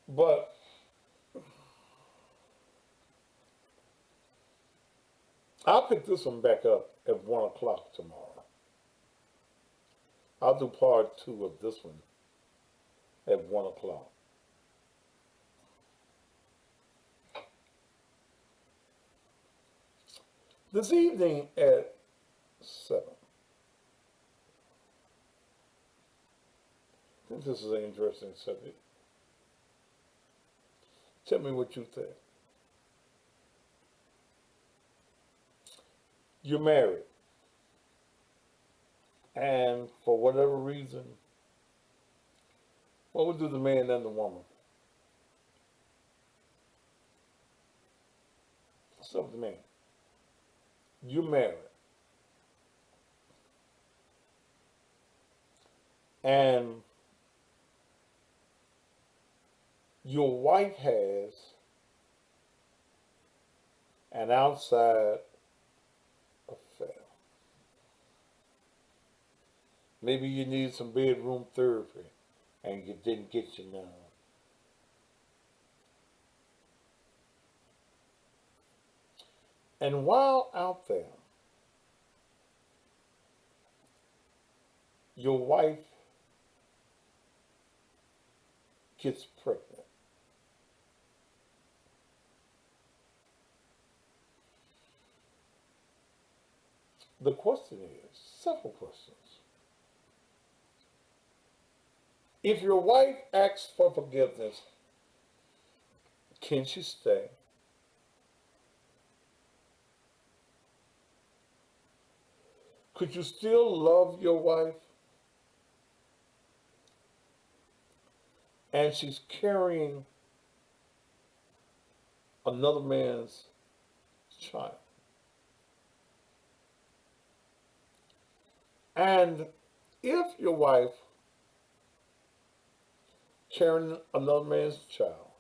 But I'll pick this one back up at 1 o'clock tomorrow. I'll do part 2 of this one at 1 o'clock. This evening at 7. I think this is an interesting subject. Tell me what you think. You're married, and for whatever reason, what would do the man and the woman? What's up with the man? You're married, and your wife has an outside affair. Maybe you need some bedroom therapy and you didn't get your none. And while out there, your wife gets pregnant. The question is, several questions. If your wife asks for forgiveness, can she stay? Could you still love your wife and she's carrying another man's child? And if your wife carrying another man's child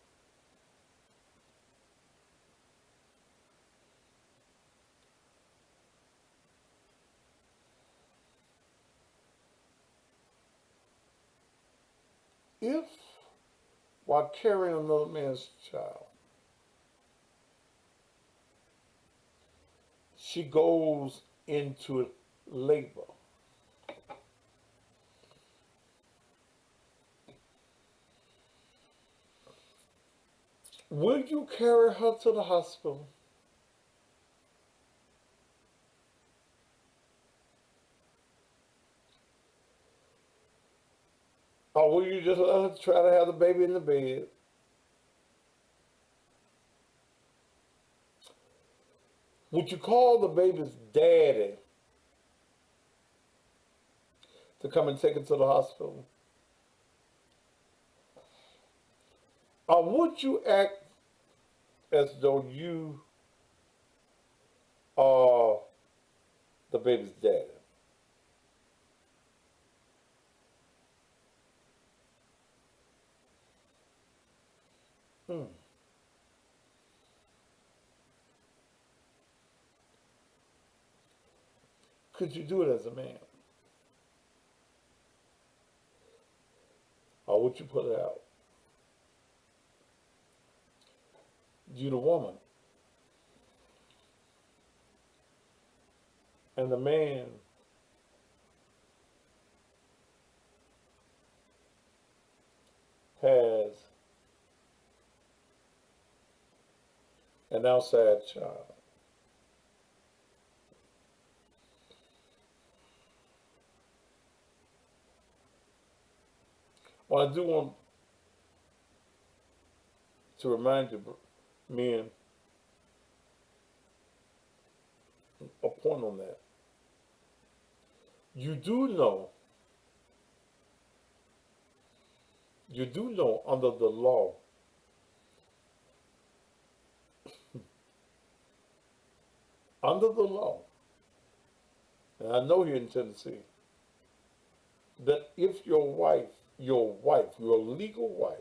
if while carrying another man's child she goes into labor, Will you carry her to the hospital? Or will you just let her try to have the baby in the bed? Would you call the baby's daddy to come and take it to the hospital? Or would you act as though you are the baby's daddy? Hmm. Could you do it as a man? Or would you put it out? You, the woman, and the man has an outside child. Well, I do want to remind you, men, a point on that. You do know, under the law, under the law, and I know here in Tennessee, that if your legal wife,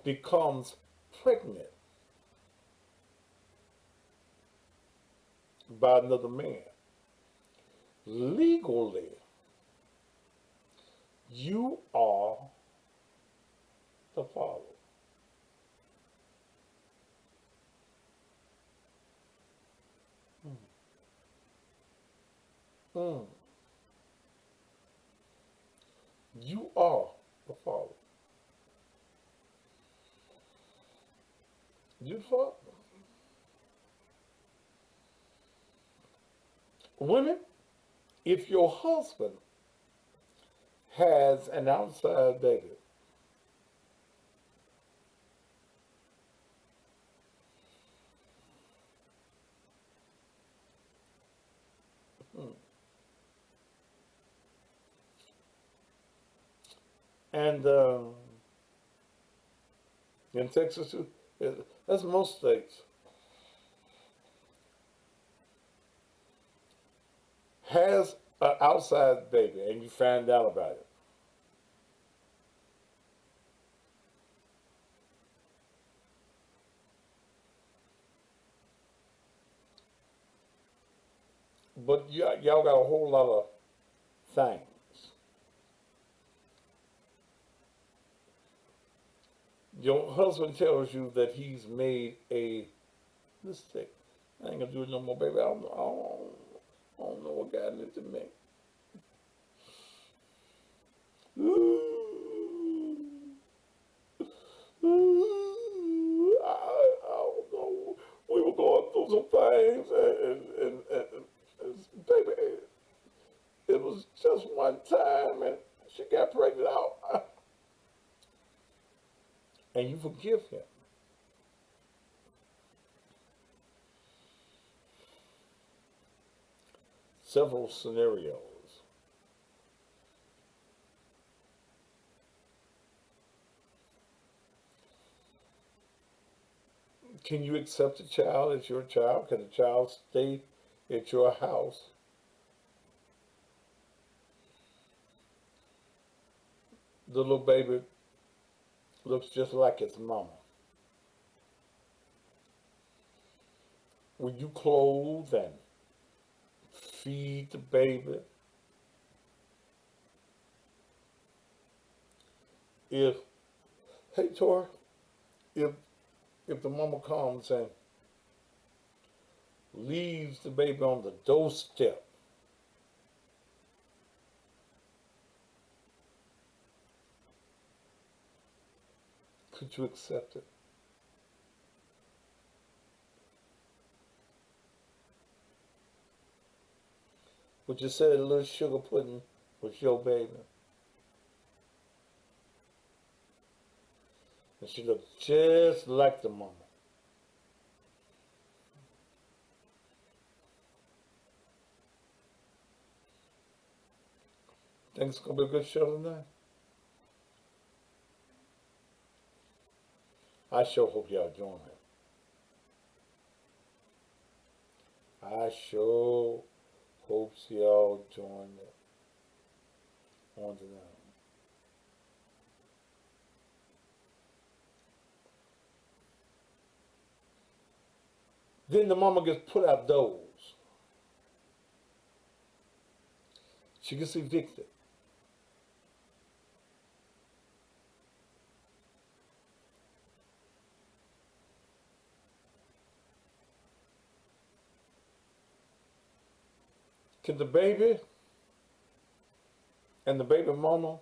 becomes pregnant by another man, legally, you are the father. Mm. You are the father. You the father. Women, if your husband has an outside baby, mm, and in Texas too, that's most states, has an outside baby, and you find out about it, but y'all got a whole lot of things. Your husband tells you that he's made a mistake. I ain't gonna do it no more, baby. I don't know what got into me. I don't know. We were going through some things, and baby, it was just one time, and she got pregnant out, and you forgive him. Several scenarios. Can you accept a child as your child? Can a child stay at your house? The little baby looks just like its mama. Will you clothe and feed the baby? If, hey Tor, if if the mama comes and leaves the baby on the doorstep, Could you accept it? Would you say that a little sugar pudding was your baby? And she looked just like the mama. Think it's gonna be a good show tonight? I sure hope y'all join me. I sure hope y'all join me on tonight. Then the mama gets put outdoors. She gets evicted. Can the baby and the baby mama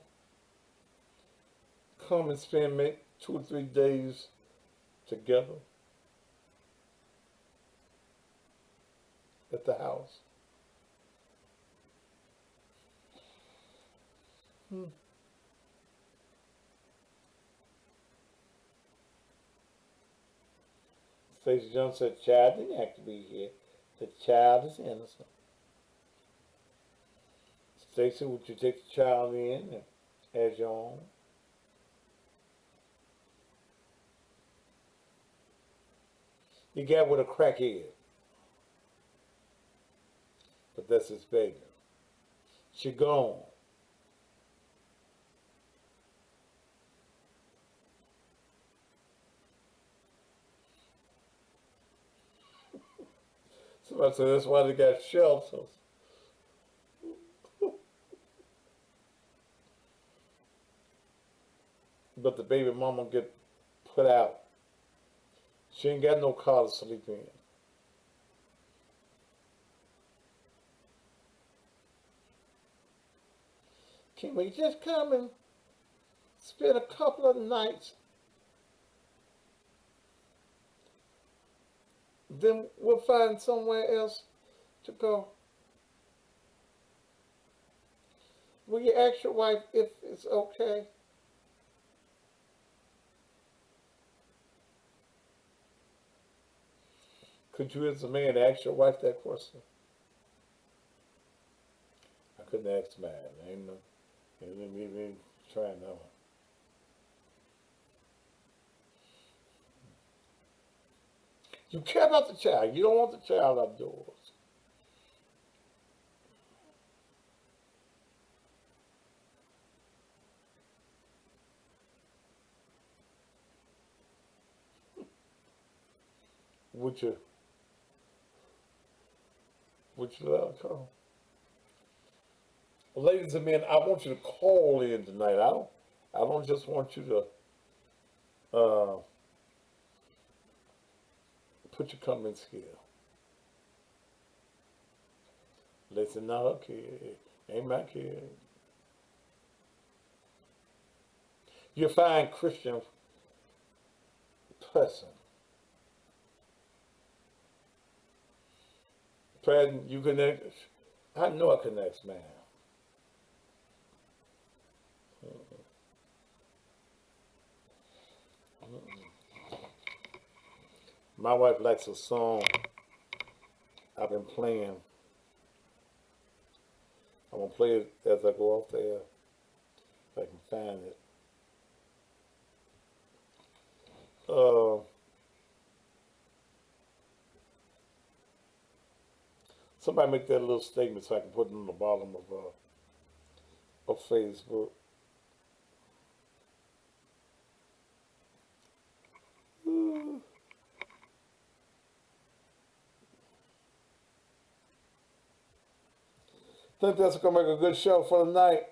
come and spend maybe 2 or 3 days together at the house? Stacey Jones said, "Child didn't have to be here. The child is innocent." Stacey, would you take the child in as your own? You got with a crackhead, but that's his baby. She gone. Somebody said that's why they got shelters. But the baby mama get put out. She ain't got no car to sleep in. Can we just come and spend a couple of nights? Then we'll find somewhere else to go. Will you ask your wife if it's okay? Could you, as a man, ask your wife that question? I couldn't ask mine. Ain't even trying that one. You care about the child. You don't want the child outdoors. Would you? Would you let her come? Ladies and men, I want you to call in tonight. I don't just want you to put your comments here. Listen, not her kid. Ain't my kid. You find Christian person. President, you connect. I know I connects, man. My wife likes a song I've been playing. I'm gonna play it as I go off there, if I can find it. Somebody make that little statement so I can put it on the bottom of Facebook. Think that's gonna make a good show for the night.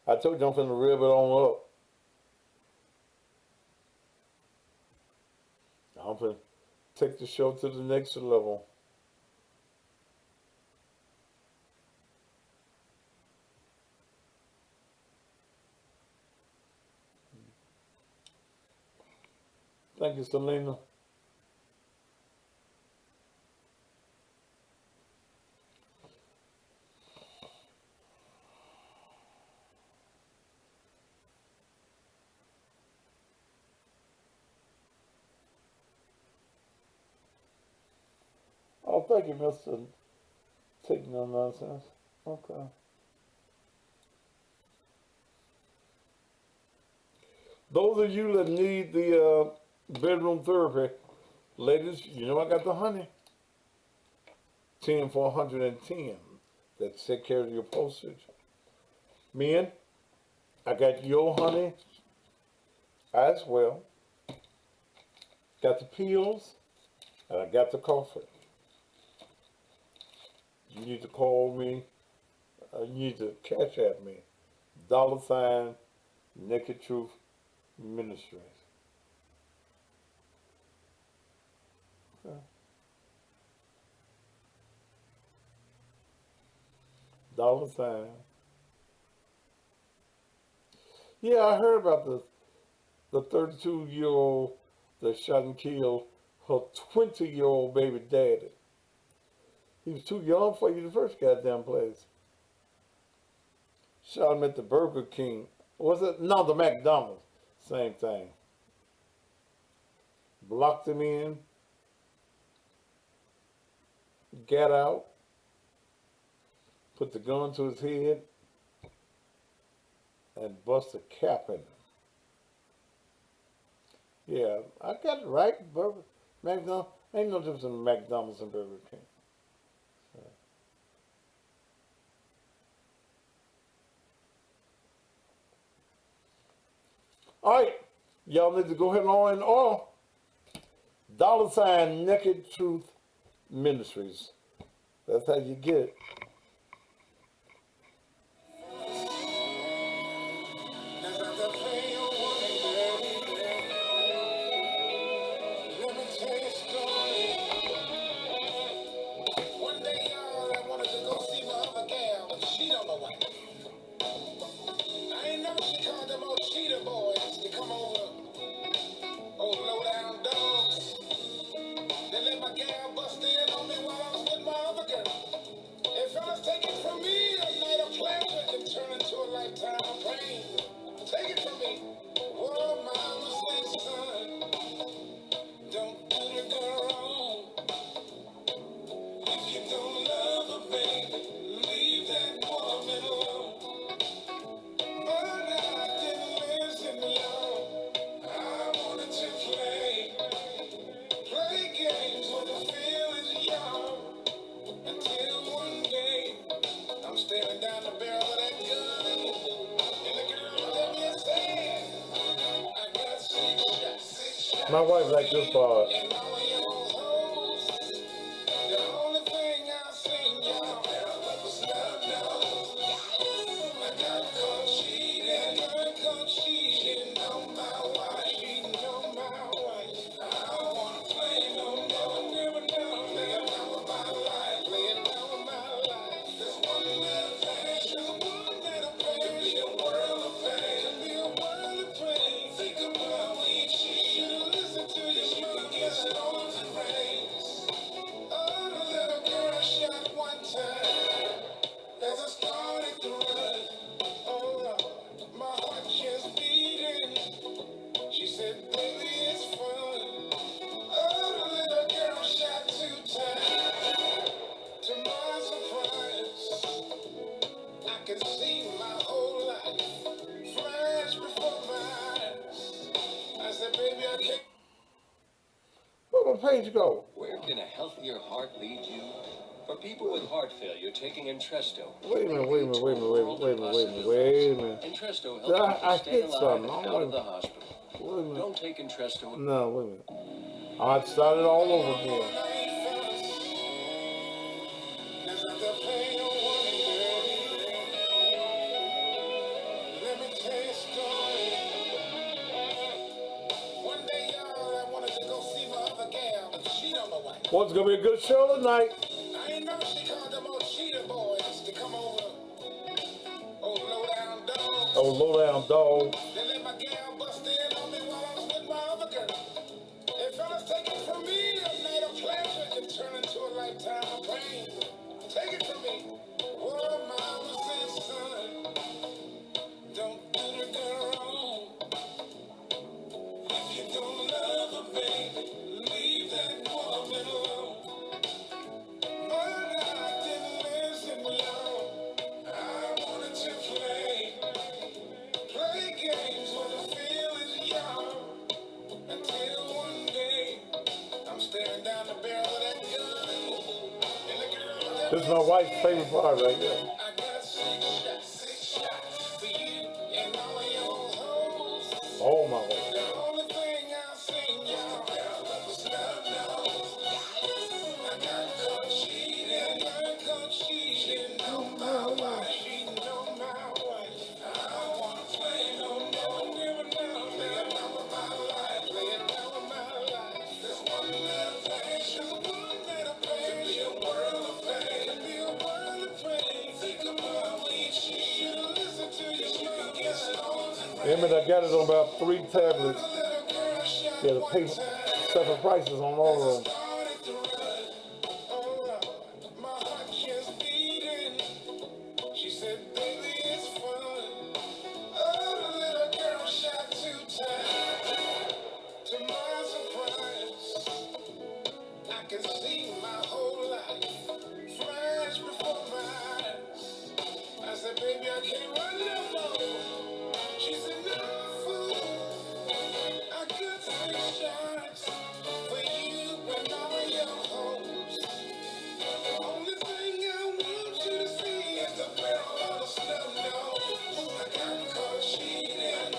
I told you I'm finna rib it on up. I'm finna take the show to the next level. Thank you, Selena. Oh, thank you, Mister. Take no nonsense. Okay. Those of you that need the bedroom therapy, ladies, you know I got the honey. 10 for 110. That take care of your postage. Men, I got your honey as well. Got the pills, and I got the coffee. You need to call me. You need to cash at me. $ Naked Truth Ministries. Okay. $. Yeah, I heard about the 32-year-old that shot and killed her 20-year-old baby daddy. He was too young for you the first goddamn place. Shot him at the Burger King. Was it? No, the McDonald's. Same thing. Blocked him in. Got out. Put the gun to his head. And bust a cap in him. Yeah, I got it right. Burger, McDonald's. Ain't no difference in McDonald's and Burger King. So. All right, y'all need to go ahead and order $ Naked Truth Ministries. That's how you get it. My wife like this part. Where my page go? Where can a healthier heart lead you? For people with heart failure, taking Entresto. Wait a minute. Entresto helps I you stay hit alive something. and out of the hospital. Wait a minute. Don't take Entresto. No, wait a minute. I'd start it all over again. Well, it's gonna be a good show tonight. I ain't know she called them old cheetah boys to come over. Old low down dogs. Oh, low down dog. They let my gal bust in on me while I was with my other girl. This is my wife's favorite part right here. I got six shots for you and all your hoes. Oh my God. The only thing I've seen y'all was love knows. I got caught cheating, cheating on my wife, cheating on my wife. I don't wanna play no more, never know, laying down with my life, laying down with my life. There's one little passion, one little pain, be a world of pain, be a world of pain. Think about when you cheat, listen to your mother, get stones and Damn it, I got it on about 3 tablets. little girl shot Yeah, the one pay time. separate prices on all of them. Started to run. Oh Lord, my heart just beating. She said, baby, it's fun. Oh, the little girl shot 2 times. To my surprise, I can see my whole life flash before my eyes. I said, baby, I can't run no more. She said, no, fool. I got 6 shots for you and all your hoes. The only thing I want you to see is the barrel of the snub nose. I got caught cheating,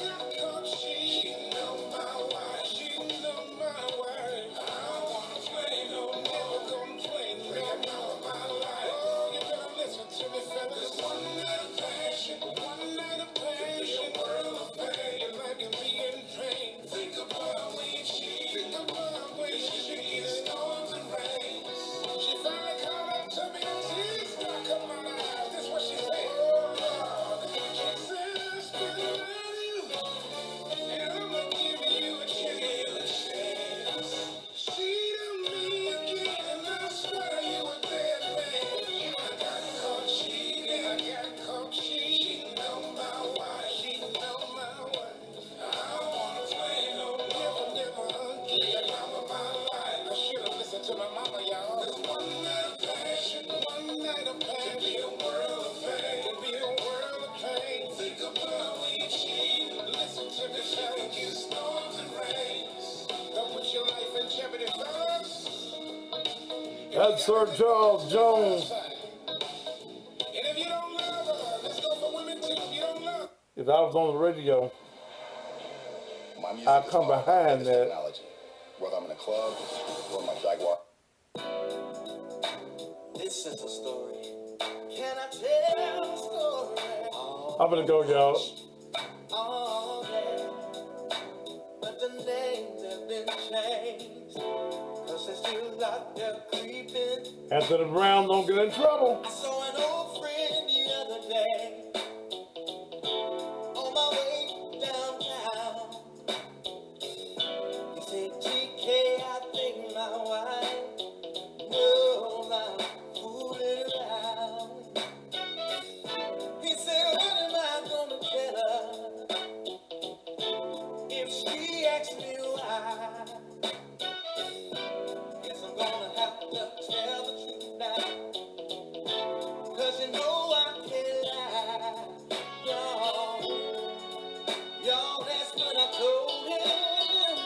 cheating on my wife, cheating on my wife. I don't wanna play no more, never gonna play no more of my life. Oh, you better listen to me, fellas. One night of passion, one night of passion, world of pain. Your life can be in pain. Think about when you cheat, think about when you cheat. Storms and rains. She finally called up to me, tears start coming out her eyes. This what she said. Oh Lord, she said I still love you, and I'ma give you a chance. Cheat on me again, and I swear you a dead man. I got caught cheating, I got caught cheating on my wife, cheating on my wife. I don't wanna play no more, never again. I'm of my life. I should've listened to my mama, y'all. There's one night of passion, one night of passion. Could be a world of pain, could be a world of pain. Think about when you cheat. Listen to me, fellas. You storms and rains. Don't put your life in jeopardy, fellas. That's Sir Charles Jones. And if you don't love her, let's go for women too. If you don't love her. If I was on the radio, My music I'll is come powered by behind this that. technology. Whether I'm in a club or my Jaguar. This is a story. Can I tell a story? I'm gonna go, y'all. Oh, yeah. But the names have been changed. Cause they're still out there creeping. Anthony Brown don't get in trouble. I saw an old friend the other day. On my way downtown. He said, TK, I think my wife knows I'm fooling around. He said, what am I gonna tell her if she asks me why? Guess I'm gonna have to tell the truth now. Cause you know I can't lie. Y'all, that's when I told him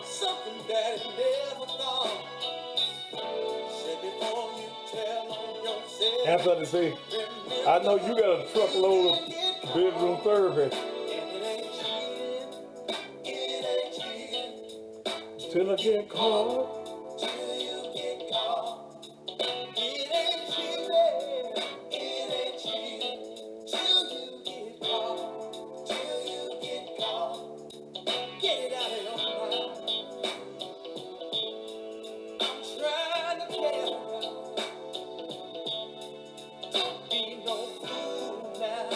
something that he never thought. Said before you tell on yourself. Anthony, see, I know you got a truckload of bedroom therapy. Till I get caught. Till you get caught. It ain't cheating. It ain't cheating. Till you get caught. Till you get caught. Get it out of your mind. I'm trying to tell you. Don't be no fool now.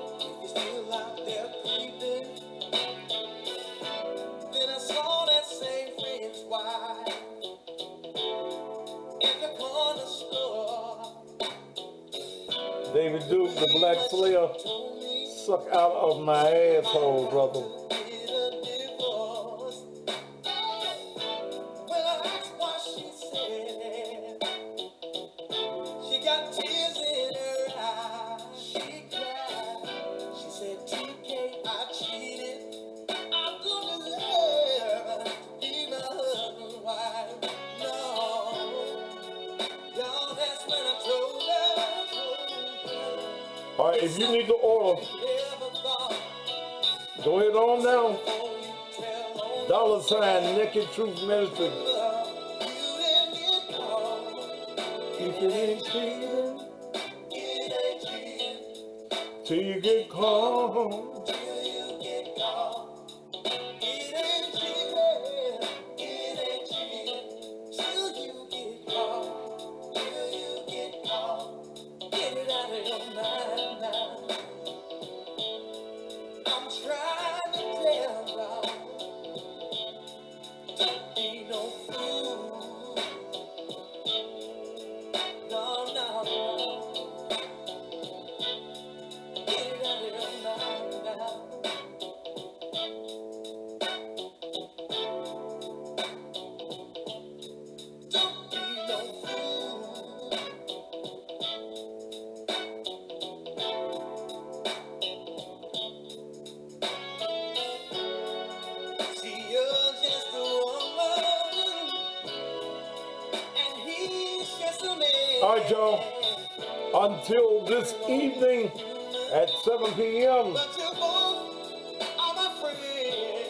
If you're still out there creeping. Then I saw that same friend's wife in the corner store. David Duke, the Black Slayer, Told me suck out of my asshole, brother. get a divorce. When I asked why, she said she got tears in her eyes. She cried. She said, TK, I cheated. I'm gonna learn to be my husband's wife. if you need to order, go ahead on down. $ Naked Truth Ministry. If it ain't cheating, till you get called. All right, y'all. Until this evening at 7 p.m.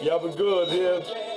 Y'all be good here.